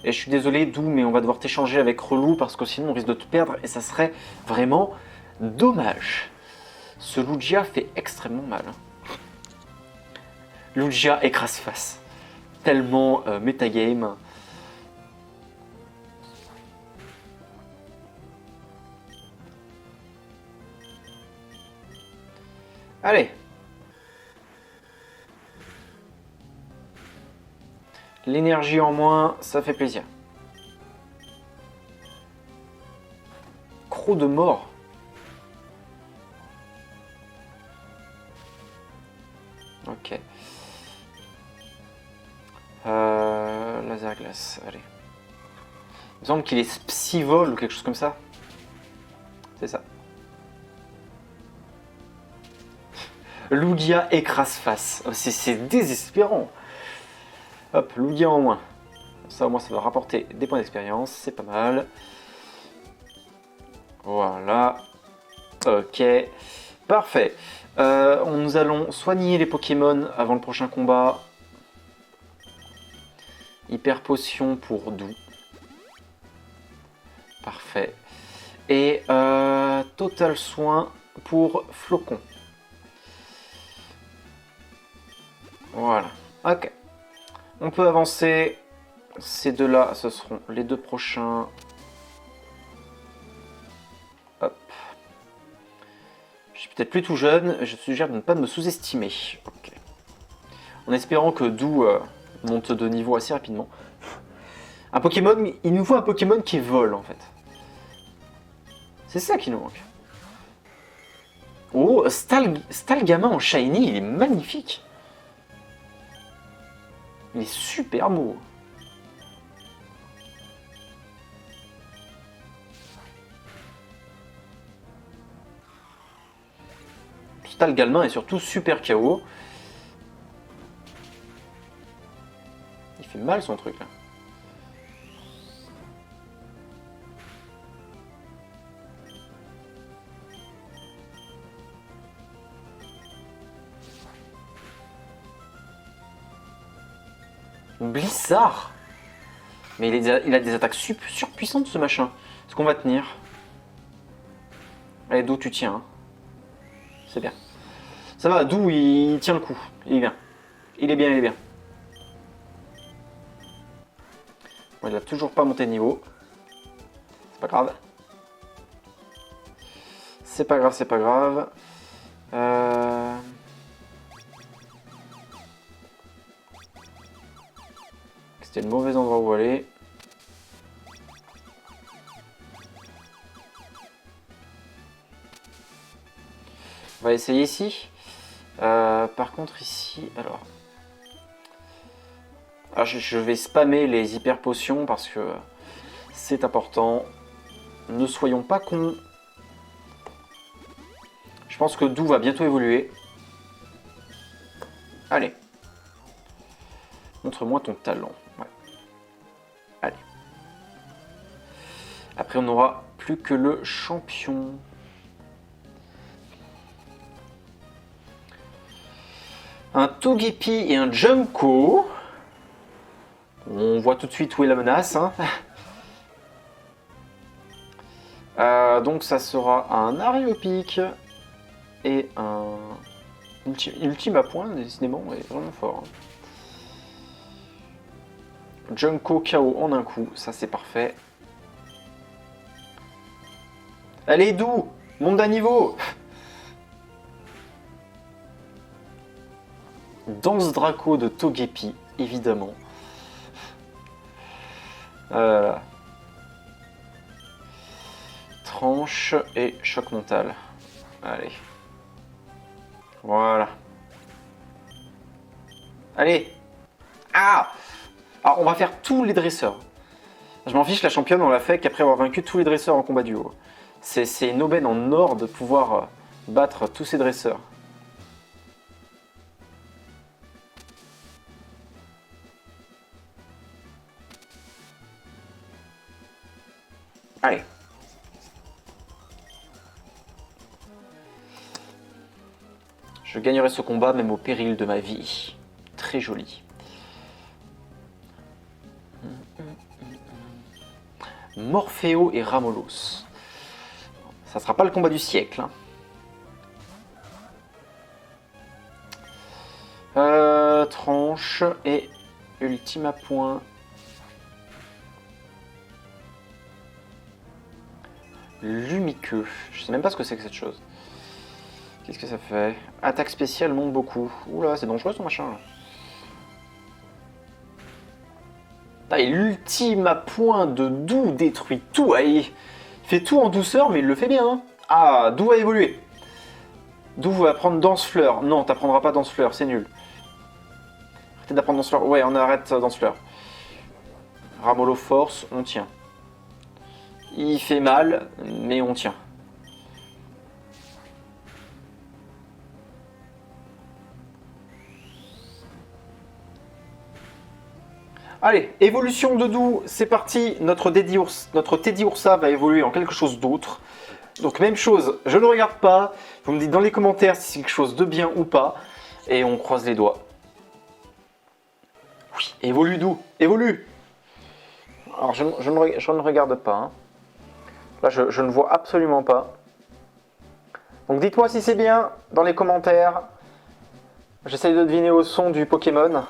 Et je suis désolé, Doux, mais on va devoir t'échanger avec Relou parce que sinon on risque de te perdre et ça serait vraiment dommage. Ce Lugia fait extrêmement mal. Lugia écrase face. Tellement metagame. Allez. L'énergie en moins, ça fait plaisir. Croc de mort. Ok. Laser glace, allez. Il me semble qu'il est psyvol ou quelque chose comme ça. C'est ça. Lugia écrase face. C'est désespérant. Hop, Lugia en moins. Ça au moins ça va rapporter des points d'expérience, c'est pas mal. Voilà. Ok. Parfait. Nous allons soigner les Pokémon avant le prochain combat. Hyper potion pour Doux. Parfait. Et total soin pour Flocon. Voilà. Ok. On peut avancer. Ces deux-là, ce seront les deux prochains. Hop. Je suis peut-être plus tout jeune. Je suggère de ne pas me sous-estimer. Ok. En espérant que Doux monte de niveau assez rapidement. Un Pokémon, il nous faut un Pokémon qui vole en fait. C'est ça qui nous manque. Oh, Stalgamin en Shiny, il est magnifique. Il est super beau. Stalgamin est surtout super KO. Il fait mal son truc là. Blizzard. Mais il a des attaques surpuissantes ce machin. Est-ce qu'on va tenir? Allez, d'où tu tiens hein. C'est bien. Ça va, d'où il tient le coup. Il est bien. Il est bien, il est bien. Bon, il a toujours pas monté de niveau. C'est pas grave. C'est pas grave, c'est pas grave. C'était le mauvais endroit où aller. On va essayer ici. Par contre ici, alors je vais spammer les hyper potions parce que c'est important. Ne soyons pas cons. Je pense que Doux va bientôt évoluer. Allez. Montre-moi ton talent. Ouais. Allez. Après on n'aura plus que le champion. Un Togepi et un Junko. On voit tout de suite où est la menace. Hein. Donc ça sera un Areopic et un Ultime à point, décidément, est vraiment fort. Hein. Junko KO en un coup, ça c'est parfait. Allez, Doux, monte d'un niveau. Danse Draco de Togepi, évidemment. Tranche et choc mental. Allez. Voilà. Allez. Ah! Alors, on va faire tous les dresseurs. Je m'en fiche, la championne, on l'a fait qu'après avoir vaincu tous les dresseurs en combat duo. C'est une aubaine en or de pouvoir battre tous ces dresseurs. Allez. Je gagnerai ce combat même au péril de ma vie. Très joli. Morpheo et Ramolos. Ça sera pas le combat du siècle. Hein. Tranche et ultime à point. Lumiqueux. Je sais même pas ce que c'est que cette chose. Qu'est-ce que ça fait? Attaque spéciale monte beaucoup. Oula, c'est dangereux ce machin. Ah, et l'ultime à point de Doux détruit tout. Ah, il fait tout en douceur, mais il le fait bien. Hein. Ah, Doux va évoluer. Doux va apprendre Danse-Fleur. Non, t'apprendras pas Danse-Fleur, c'est nul. Arrêtez d'apprendre Danse-Fleur. Ouais, on arrête Danse-Fleur. Ramolo force, on tient. Il fait mal, mais on tient. Allez, évolution de Doux, c'est parti. Notre Teddy Ursa va évoluer en quelque chose d'autre. Donc même chose, je ne regarde pas. Vous me dites dans les commentaires si c'est quelque chose de bien ou pas. Et on croise les doigts. Oui, évolue Doux, évolue. Alors je ne regarde pas. Hein. Là, je ne vois absolument pas. Donc dites-moi si c'est bien dans les commentaires. J'essaye de deviner au son du Pokémon.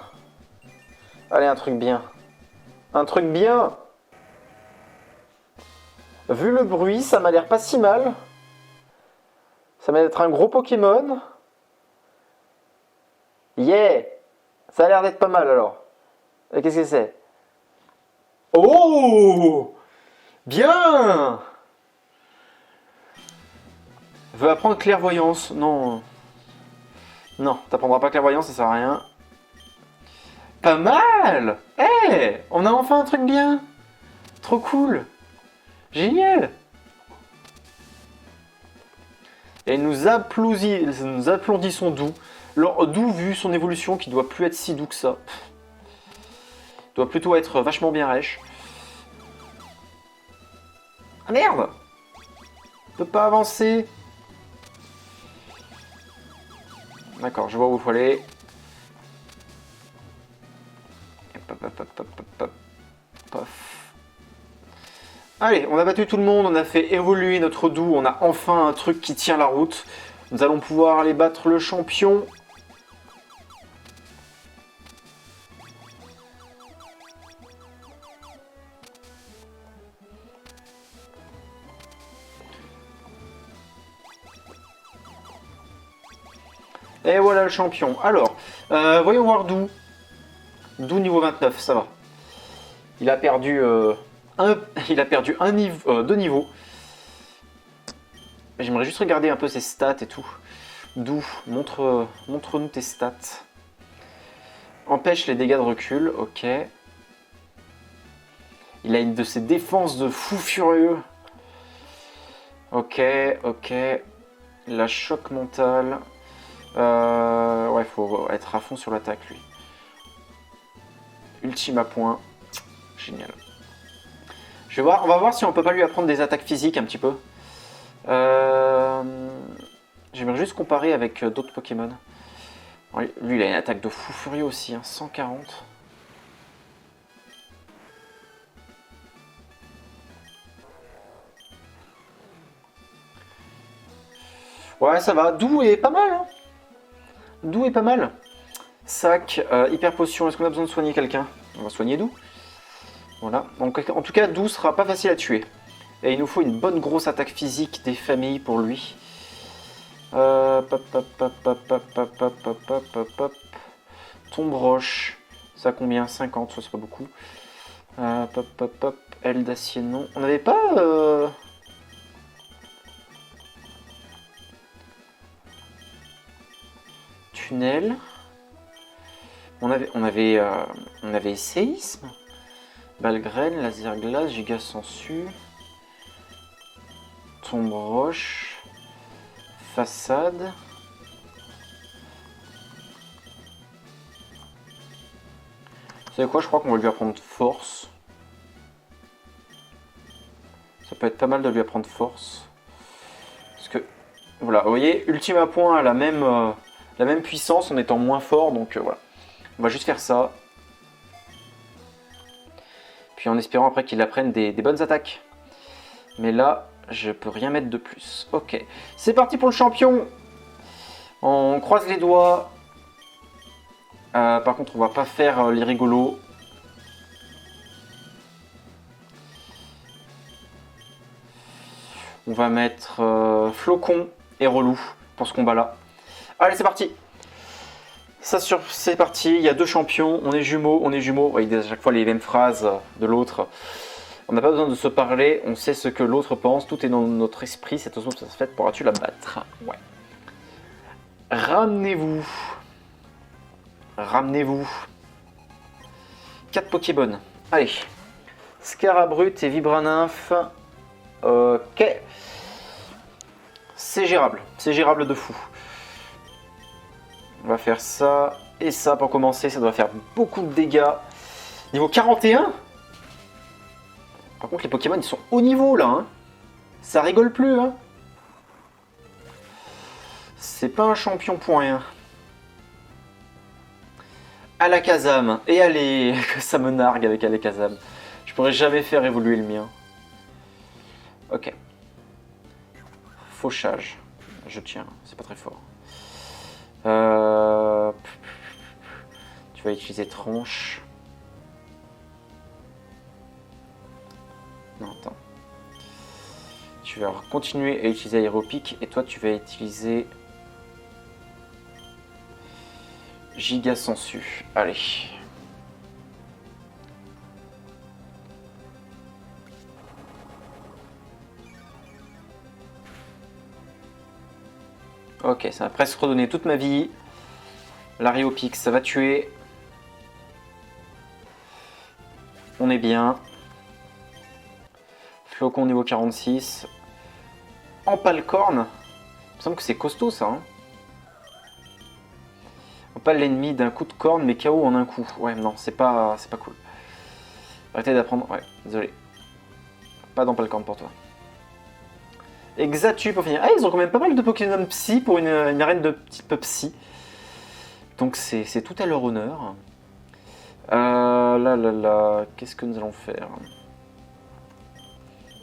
Allez, un truc bien. Un truc bien. Vu le bruit, ça m'a l'air pas si mal. Ça m'a l'air d'être un gros Pokémon. Yeah! Ça a l'air d'être pas mal alors. Qu'est-ce que c'est? Oh! Bien! Veut apprendre clairvoyance. Non. Non, t'apprendras pas clairvoyance, ça sert à rien. Pas mal! Eh! On a enfin un truc bien! Trop cool! Génial! Et nous applaudissons Doux. Alors, Doux, vu son évolution, qui doit plus être si doux que ça. Doit plutôt être vachement bien rêche. Ah merde! On peut pas avancer. D'accord, je vois où il faut aller. Hop, hop, hop, hop, hop, hop. Pof. Allez, on a battu tout le monde, on a fait évoluer notre Doux, on a enfin un truc qui tient la route. Nous allons pouvoir aller battre le champion. Et voilà le champion. Alors, voyons voir Doux. Doux niveau 29, ça va. Il a perdu, deux niveaux. J'aimerais juste regarder un peu ses stats et tout. Doux, montre-nous tes stats. Empêche les dégâts de recul, ok. Il a une de ses défenses de fou furieux. Ok, ok. La choc mental. Ouais, faut être à fond sur l'attaque, lui. Ultime à point. Génial. On va voir si on peut pas lui apprendre des attaques physiques un petit peu. J'aimerais juste comparer avec d'autres Pokémon. Lui, il a une attaque de fou furieux aussi, hein, 140. Ouais, ça va. Doux est pas mal. Hein. Doux est pas mal. Sac, hyper potion. Est-ce qu'on a besoin de soigner quelqu'un? On va soigner Doux. Voilà. Donc, en tout cas, Doux sera pas facile à tuer. Et il nous faut une bonne grosse attaque physique des familles pour lui. Tombe roche. Ça a combien? 50, ça c'est pas beaucoup. Aile d'acier, non. On n'avait pas... Tunnel. On avait séisme. Balgrène, laser glace, giga sensu. Tombe roche. Façade. Vous savez quoi, je crois qu'on va lui apprendre force. Ça peut être pas mal de lui apprendre force. Parce que, voilà, vous voyez, ultime à point a la même puissance en étant moins fort, donc voilà. On va juste faire ça. Puis en espérant après qu'il apprenne des bonnes attaques. Mais là, je peux rien mettre de plus. Ok, c'est parti pour le champion. On croise les doigts. Par contre, on va pas faire les rigolos. On va mettre Flocon et Relou pour ce combat-là. Allez, c'est parti. C'est parti, il y a deux champions, on est jumeaux, on est jumeaux. Ouais, il dit à chaque fois les mêmes phrases de l'autre. On n'a pas besoin de se parler, on sait ce que l'autre pense, tout est dans notre esprit, cette osmose parfaite, pourras-tu la battre? Ouais. Ramenez-vous. Ramenez-vous. 4 Pokébon. Allez. Scarabrut et Vibranymph. Ok. C'est gérable de fou. On va faire ça et ça pour commencer, ça doit faire beaucoup de dégâts. Niveau 41. Par contre les Pokémon ils sont haut niveau là, hein. Ça rigole plus, hein. C'est pas un champion pour rien. Alakazam, et allez, que ça me nargue avec Alakazam. Je pourrais jamais faire évoluer le mien. Ok. Fauchage. Je tiens, c'est pas très fort. Tu vas utiliser tranche. Non, attends. Tu vas continuer à utiliser aéropic et toi tu vas utiliser giga sensu. Allez. Ok, ça va presque redonner toute ma vie. Lariopix, ça va tuer. On est bien. Flocon niveau 46. Empale-corne. Il me semble que c'est costaud ça. Hein. Empale l'ennemi d'un coup de corne, mais KO en un coup. Ouais, non, c'est pas cool. Arrêtez d'apprendre. Ouais, désolé. Pas d'empale-corne pour toi. Exatu pour finir. Ah, ils ont quand même pas mal de Pokémon Psy pour une arène de type Psy. Donc c'est tout à leur honneur. Là. Qu'est-ce que nous allons faire?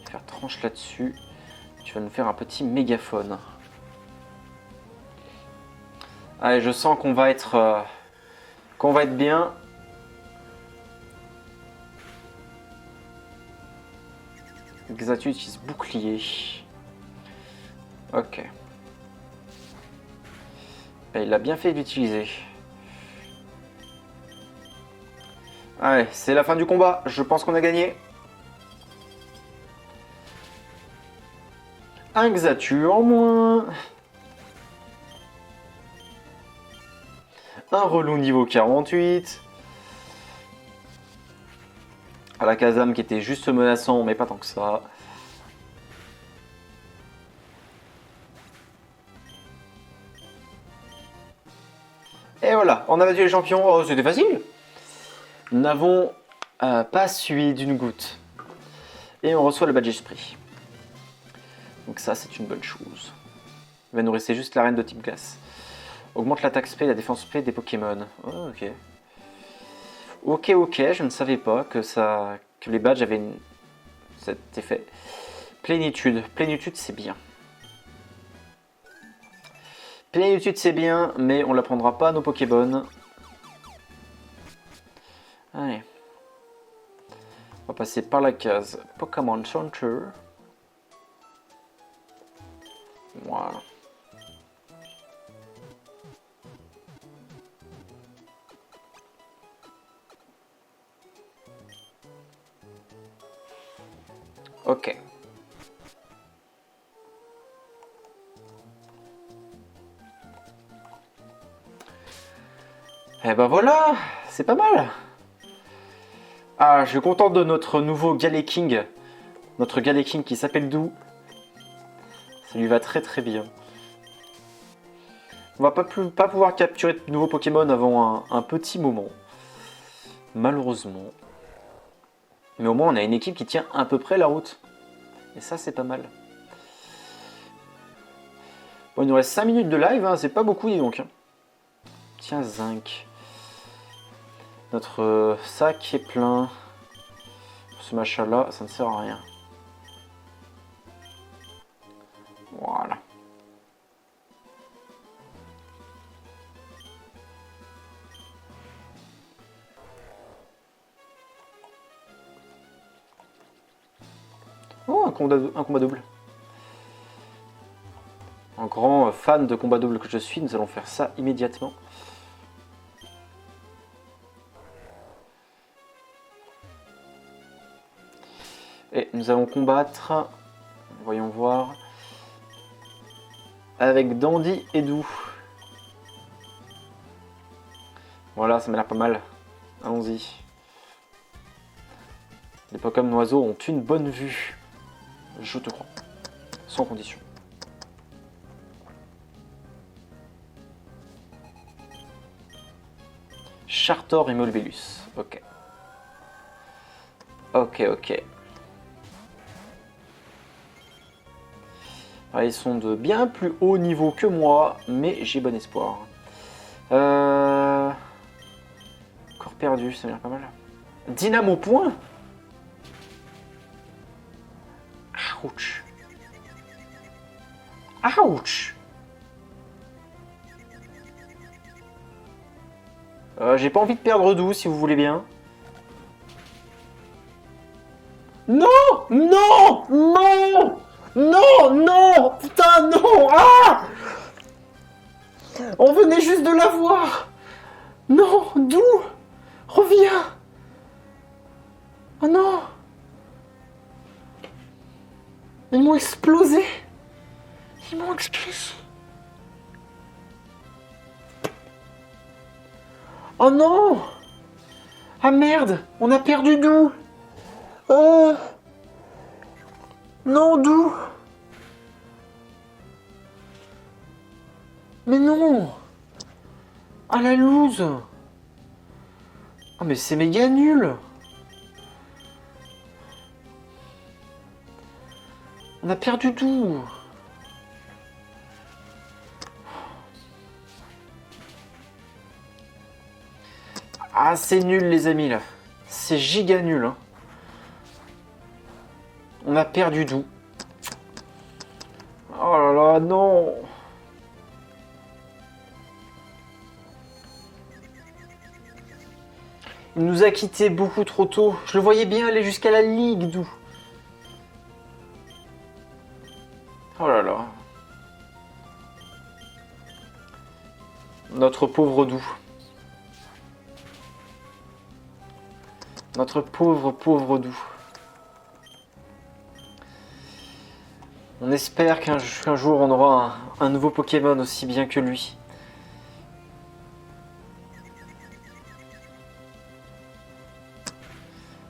Faire tranche là-dessus. Tu vas nous faire un petit mégaphone. Allez, je sens qu'on va être bien. Exatu utilise bouclier. Ok. Et il a bien fait d'utiliser. Allez, c'est la fin du combat. Je pense qu'on a gagné. Un Xatu en moins. Un relou niveau 48. À la Kazam qui était juste menaçant, mais pas tant que ça. Et voilà, on a battu les champions. Oh, c'était facile. Nous n'avons pas suivi d'une goutte. Et on reçoit le badge esprit. Donc ça, c'est une bonne chose. Il va nous rester juste l'arène de type glace. Augmente l'attaque spé et la défense spé des Pokémon. Oh, ok. Ok, je ne savais pas que les badges avaient cet effet. Plénitude. Plénitude, c'est bien. Plénitude, c'est bien, mais on ne l'apprendra pas à nos Pokémon. Allez. On va passer par la case Pokémon Center. Voilà. Ok. Et ben voilà, c'est pas mal. Ah, je suis content de notre nouveau Galeking. Notre Galeking qui s'appelle Dou. Ça lui va très très bien. On va pas pouvoir capturer de nouveaux Pokémon avant un petit moment. Malheureusement. Mais au moins on a une équipe qui tient à peu près la route. Et ça c'est pas mal. Bon, il nous reste 5 minutes de live, hein, c'est pas beaucoup dis donc. Tiens, zinc. Notre sac est plein. Ce machin là, ça ne sert à rien. Voilà. Oh, un combat double. Un grand fan de combat double que je suis, nous allons faire ça immédiatement. Et nous allons combattre, voyons voir, avec Dandy et Dou. Voilà, ça m'a l'air pas mal. Allons-y. Les Pokémon oiseaux ont une bonne vue. Je te crois. Sans condition. Chartor et Molbélus. Ok. Ok. Ah, ils sont de bien plus haut niveau que moi, mais j'ai bon espoir. Corps perdu, ça m'a l'air pas mal. Dynamo point. Ouch. Ouch. J'ai pas envie de perdre Dou, si vous voulez bien. Non. Putain, non. Ah. On venait juste de la voir. Non, Dou. Reviens. Oh non. Ils m'ont explosé. Oh non! Ah merde! On a perdu Dou! Oh! Non, Dou! Mais non! Ah la loose! Ah mais c'est méga nul! On a perdu Dou! Ah c'est nul les amis là! C'est giga nul hein! On a perdu Dou! Oh là là, non! Il nous a quittés beaucoup trop tôt. Je le voyais bien aller jusqu'à la Ligue, Dou. Oh là là. Notre pauvre Dou. Notre pauvre Dou. On espère qu'un jour on aura un nouveau Pokémon aussi bien que lui.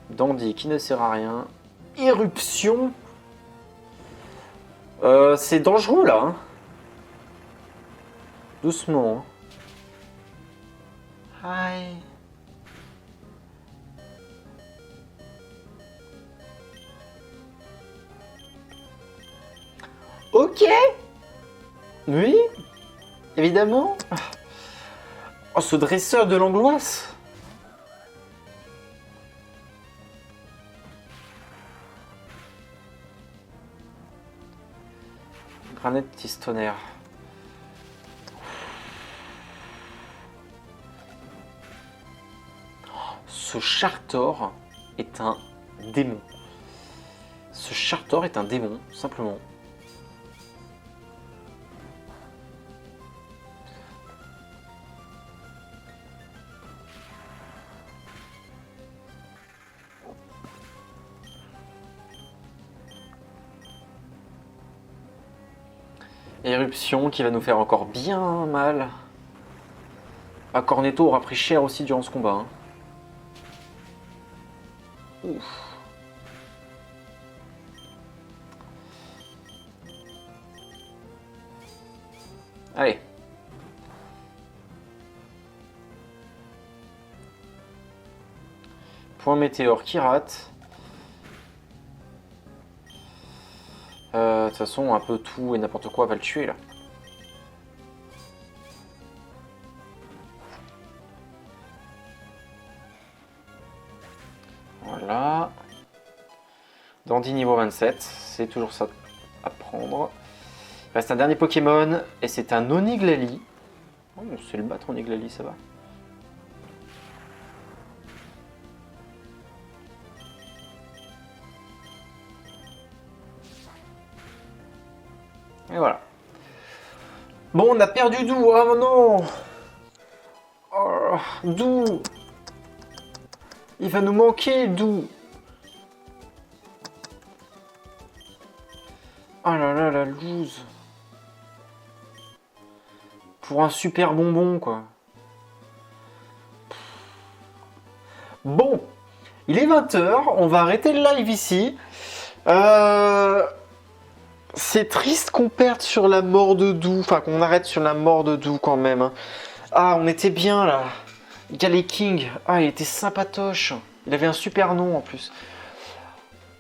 Dandy qui ne sert à rien. Éruption. C'est dangereux là. Hein. Doucement. Hi. Ok. Oui. Évidemment. Oh, ce dresseur de l'angoisse. Granite Tistonnaire. Ce Chartor est un démon. Ce Chartor est un démon, simplement. Éruption qui va nous faire encore bien mal. Ah, Cornetto aura pris cher aussi durant ce combat. Hein. Ouf. Allez. Point météore qui rate. De toute façon, un peu tout et n'importe quoi va le tuer là. Voilà. Dandy niveau 27, c'est toujours ça à prendre. Il reste un dernier Pokémon et c'est un Oniglali. Oh, on sait le battre Oniglali, ça va. Et voilà. Bon, on a perdu Dou. Oh non. Oh, Dou. Il va nous manquer, Dou. Oh là là, la loose. Pour un super bonbon, quoi. Bon. Il est 20h. On va arrêter le live ici. C'est triste qu'on perde sur la mort de Dou. Enfin, qu'on arrête sur la mort de Dou quand même. Hein. Ah, on était bien là. King. Ah, il était sympatoche. Il avait un super nom en plus.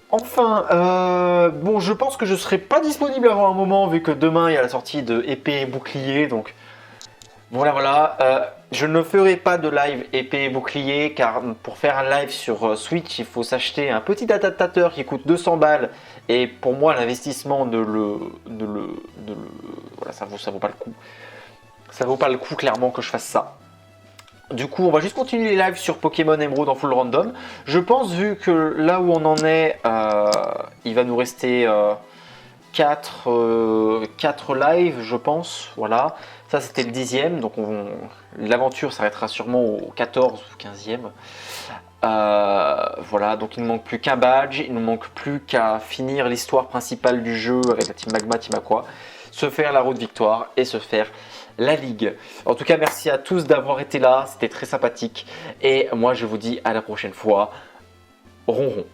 Enfin, bon, je pense que je serai pas disponible avant un moment vu que demain il y a la sortie de épée et bouclier. Donc voilà. Je ne ferai pas de live épée et bouclier car pour faire un live sur Switch, il faut s'acheter un petit adaptateur qui coûte 200 balles. Et pour moi, l'investissement voilà, ça vaut pas le coup. Ça vaut pas le coup clairement que je fasse ça. Du coup, on va juste continuer les lives sur Pokémon Emerald en full random. Je pense, vu que là où on en est, il va nous rester 4 lives, je pense. Voilà. Ça, c'était le 10e. Donc, l'aventure s'arrêtera sûrement au 14 ou 15e. Voilà. Donc, il ne manque plus qu'un badge. Il ne manque plus qu'à finir l'histoire principale du jeu avec la Team Magma, Team Aqua. se faire la route victoire et se faire la ligue. En tout cas, merci à tous d'avoir été là, c'était très sympathique et moi je vous dis à la prochaine fois. Ronron.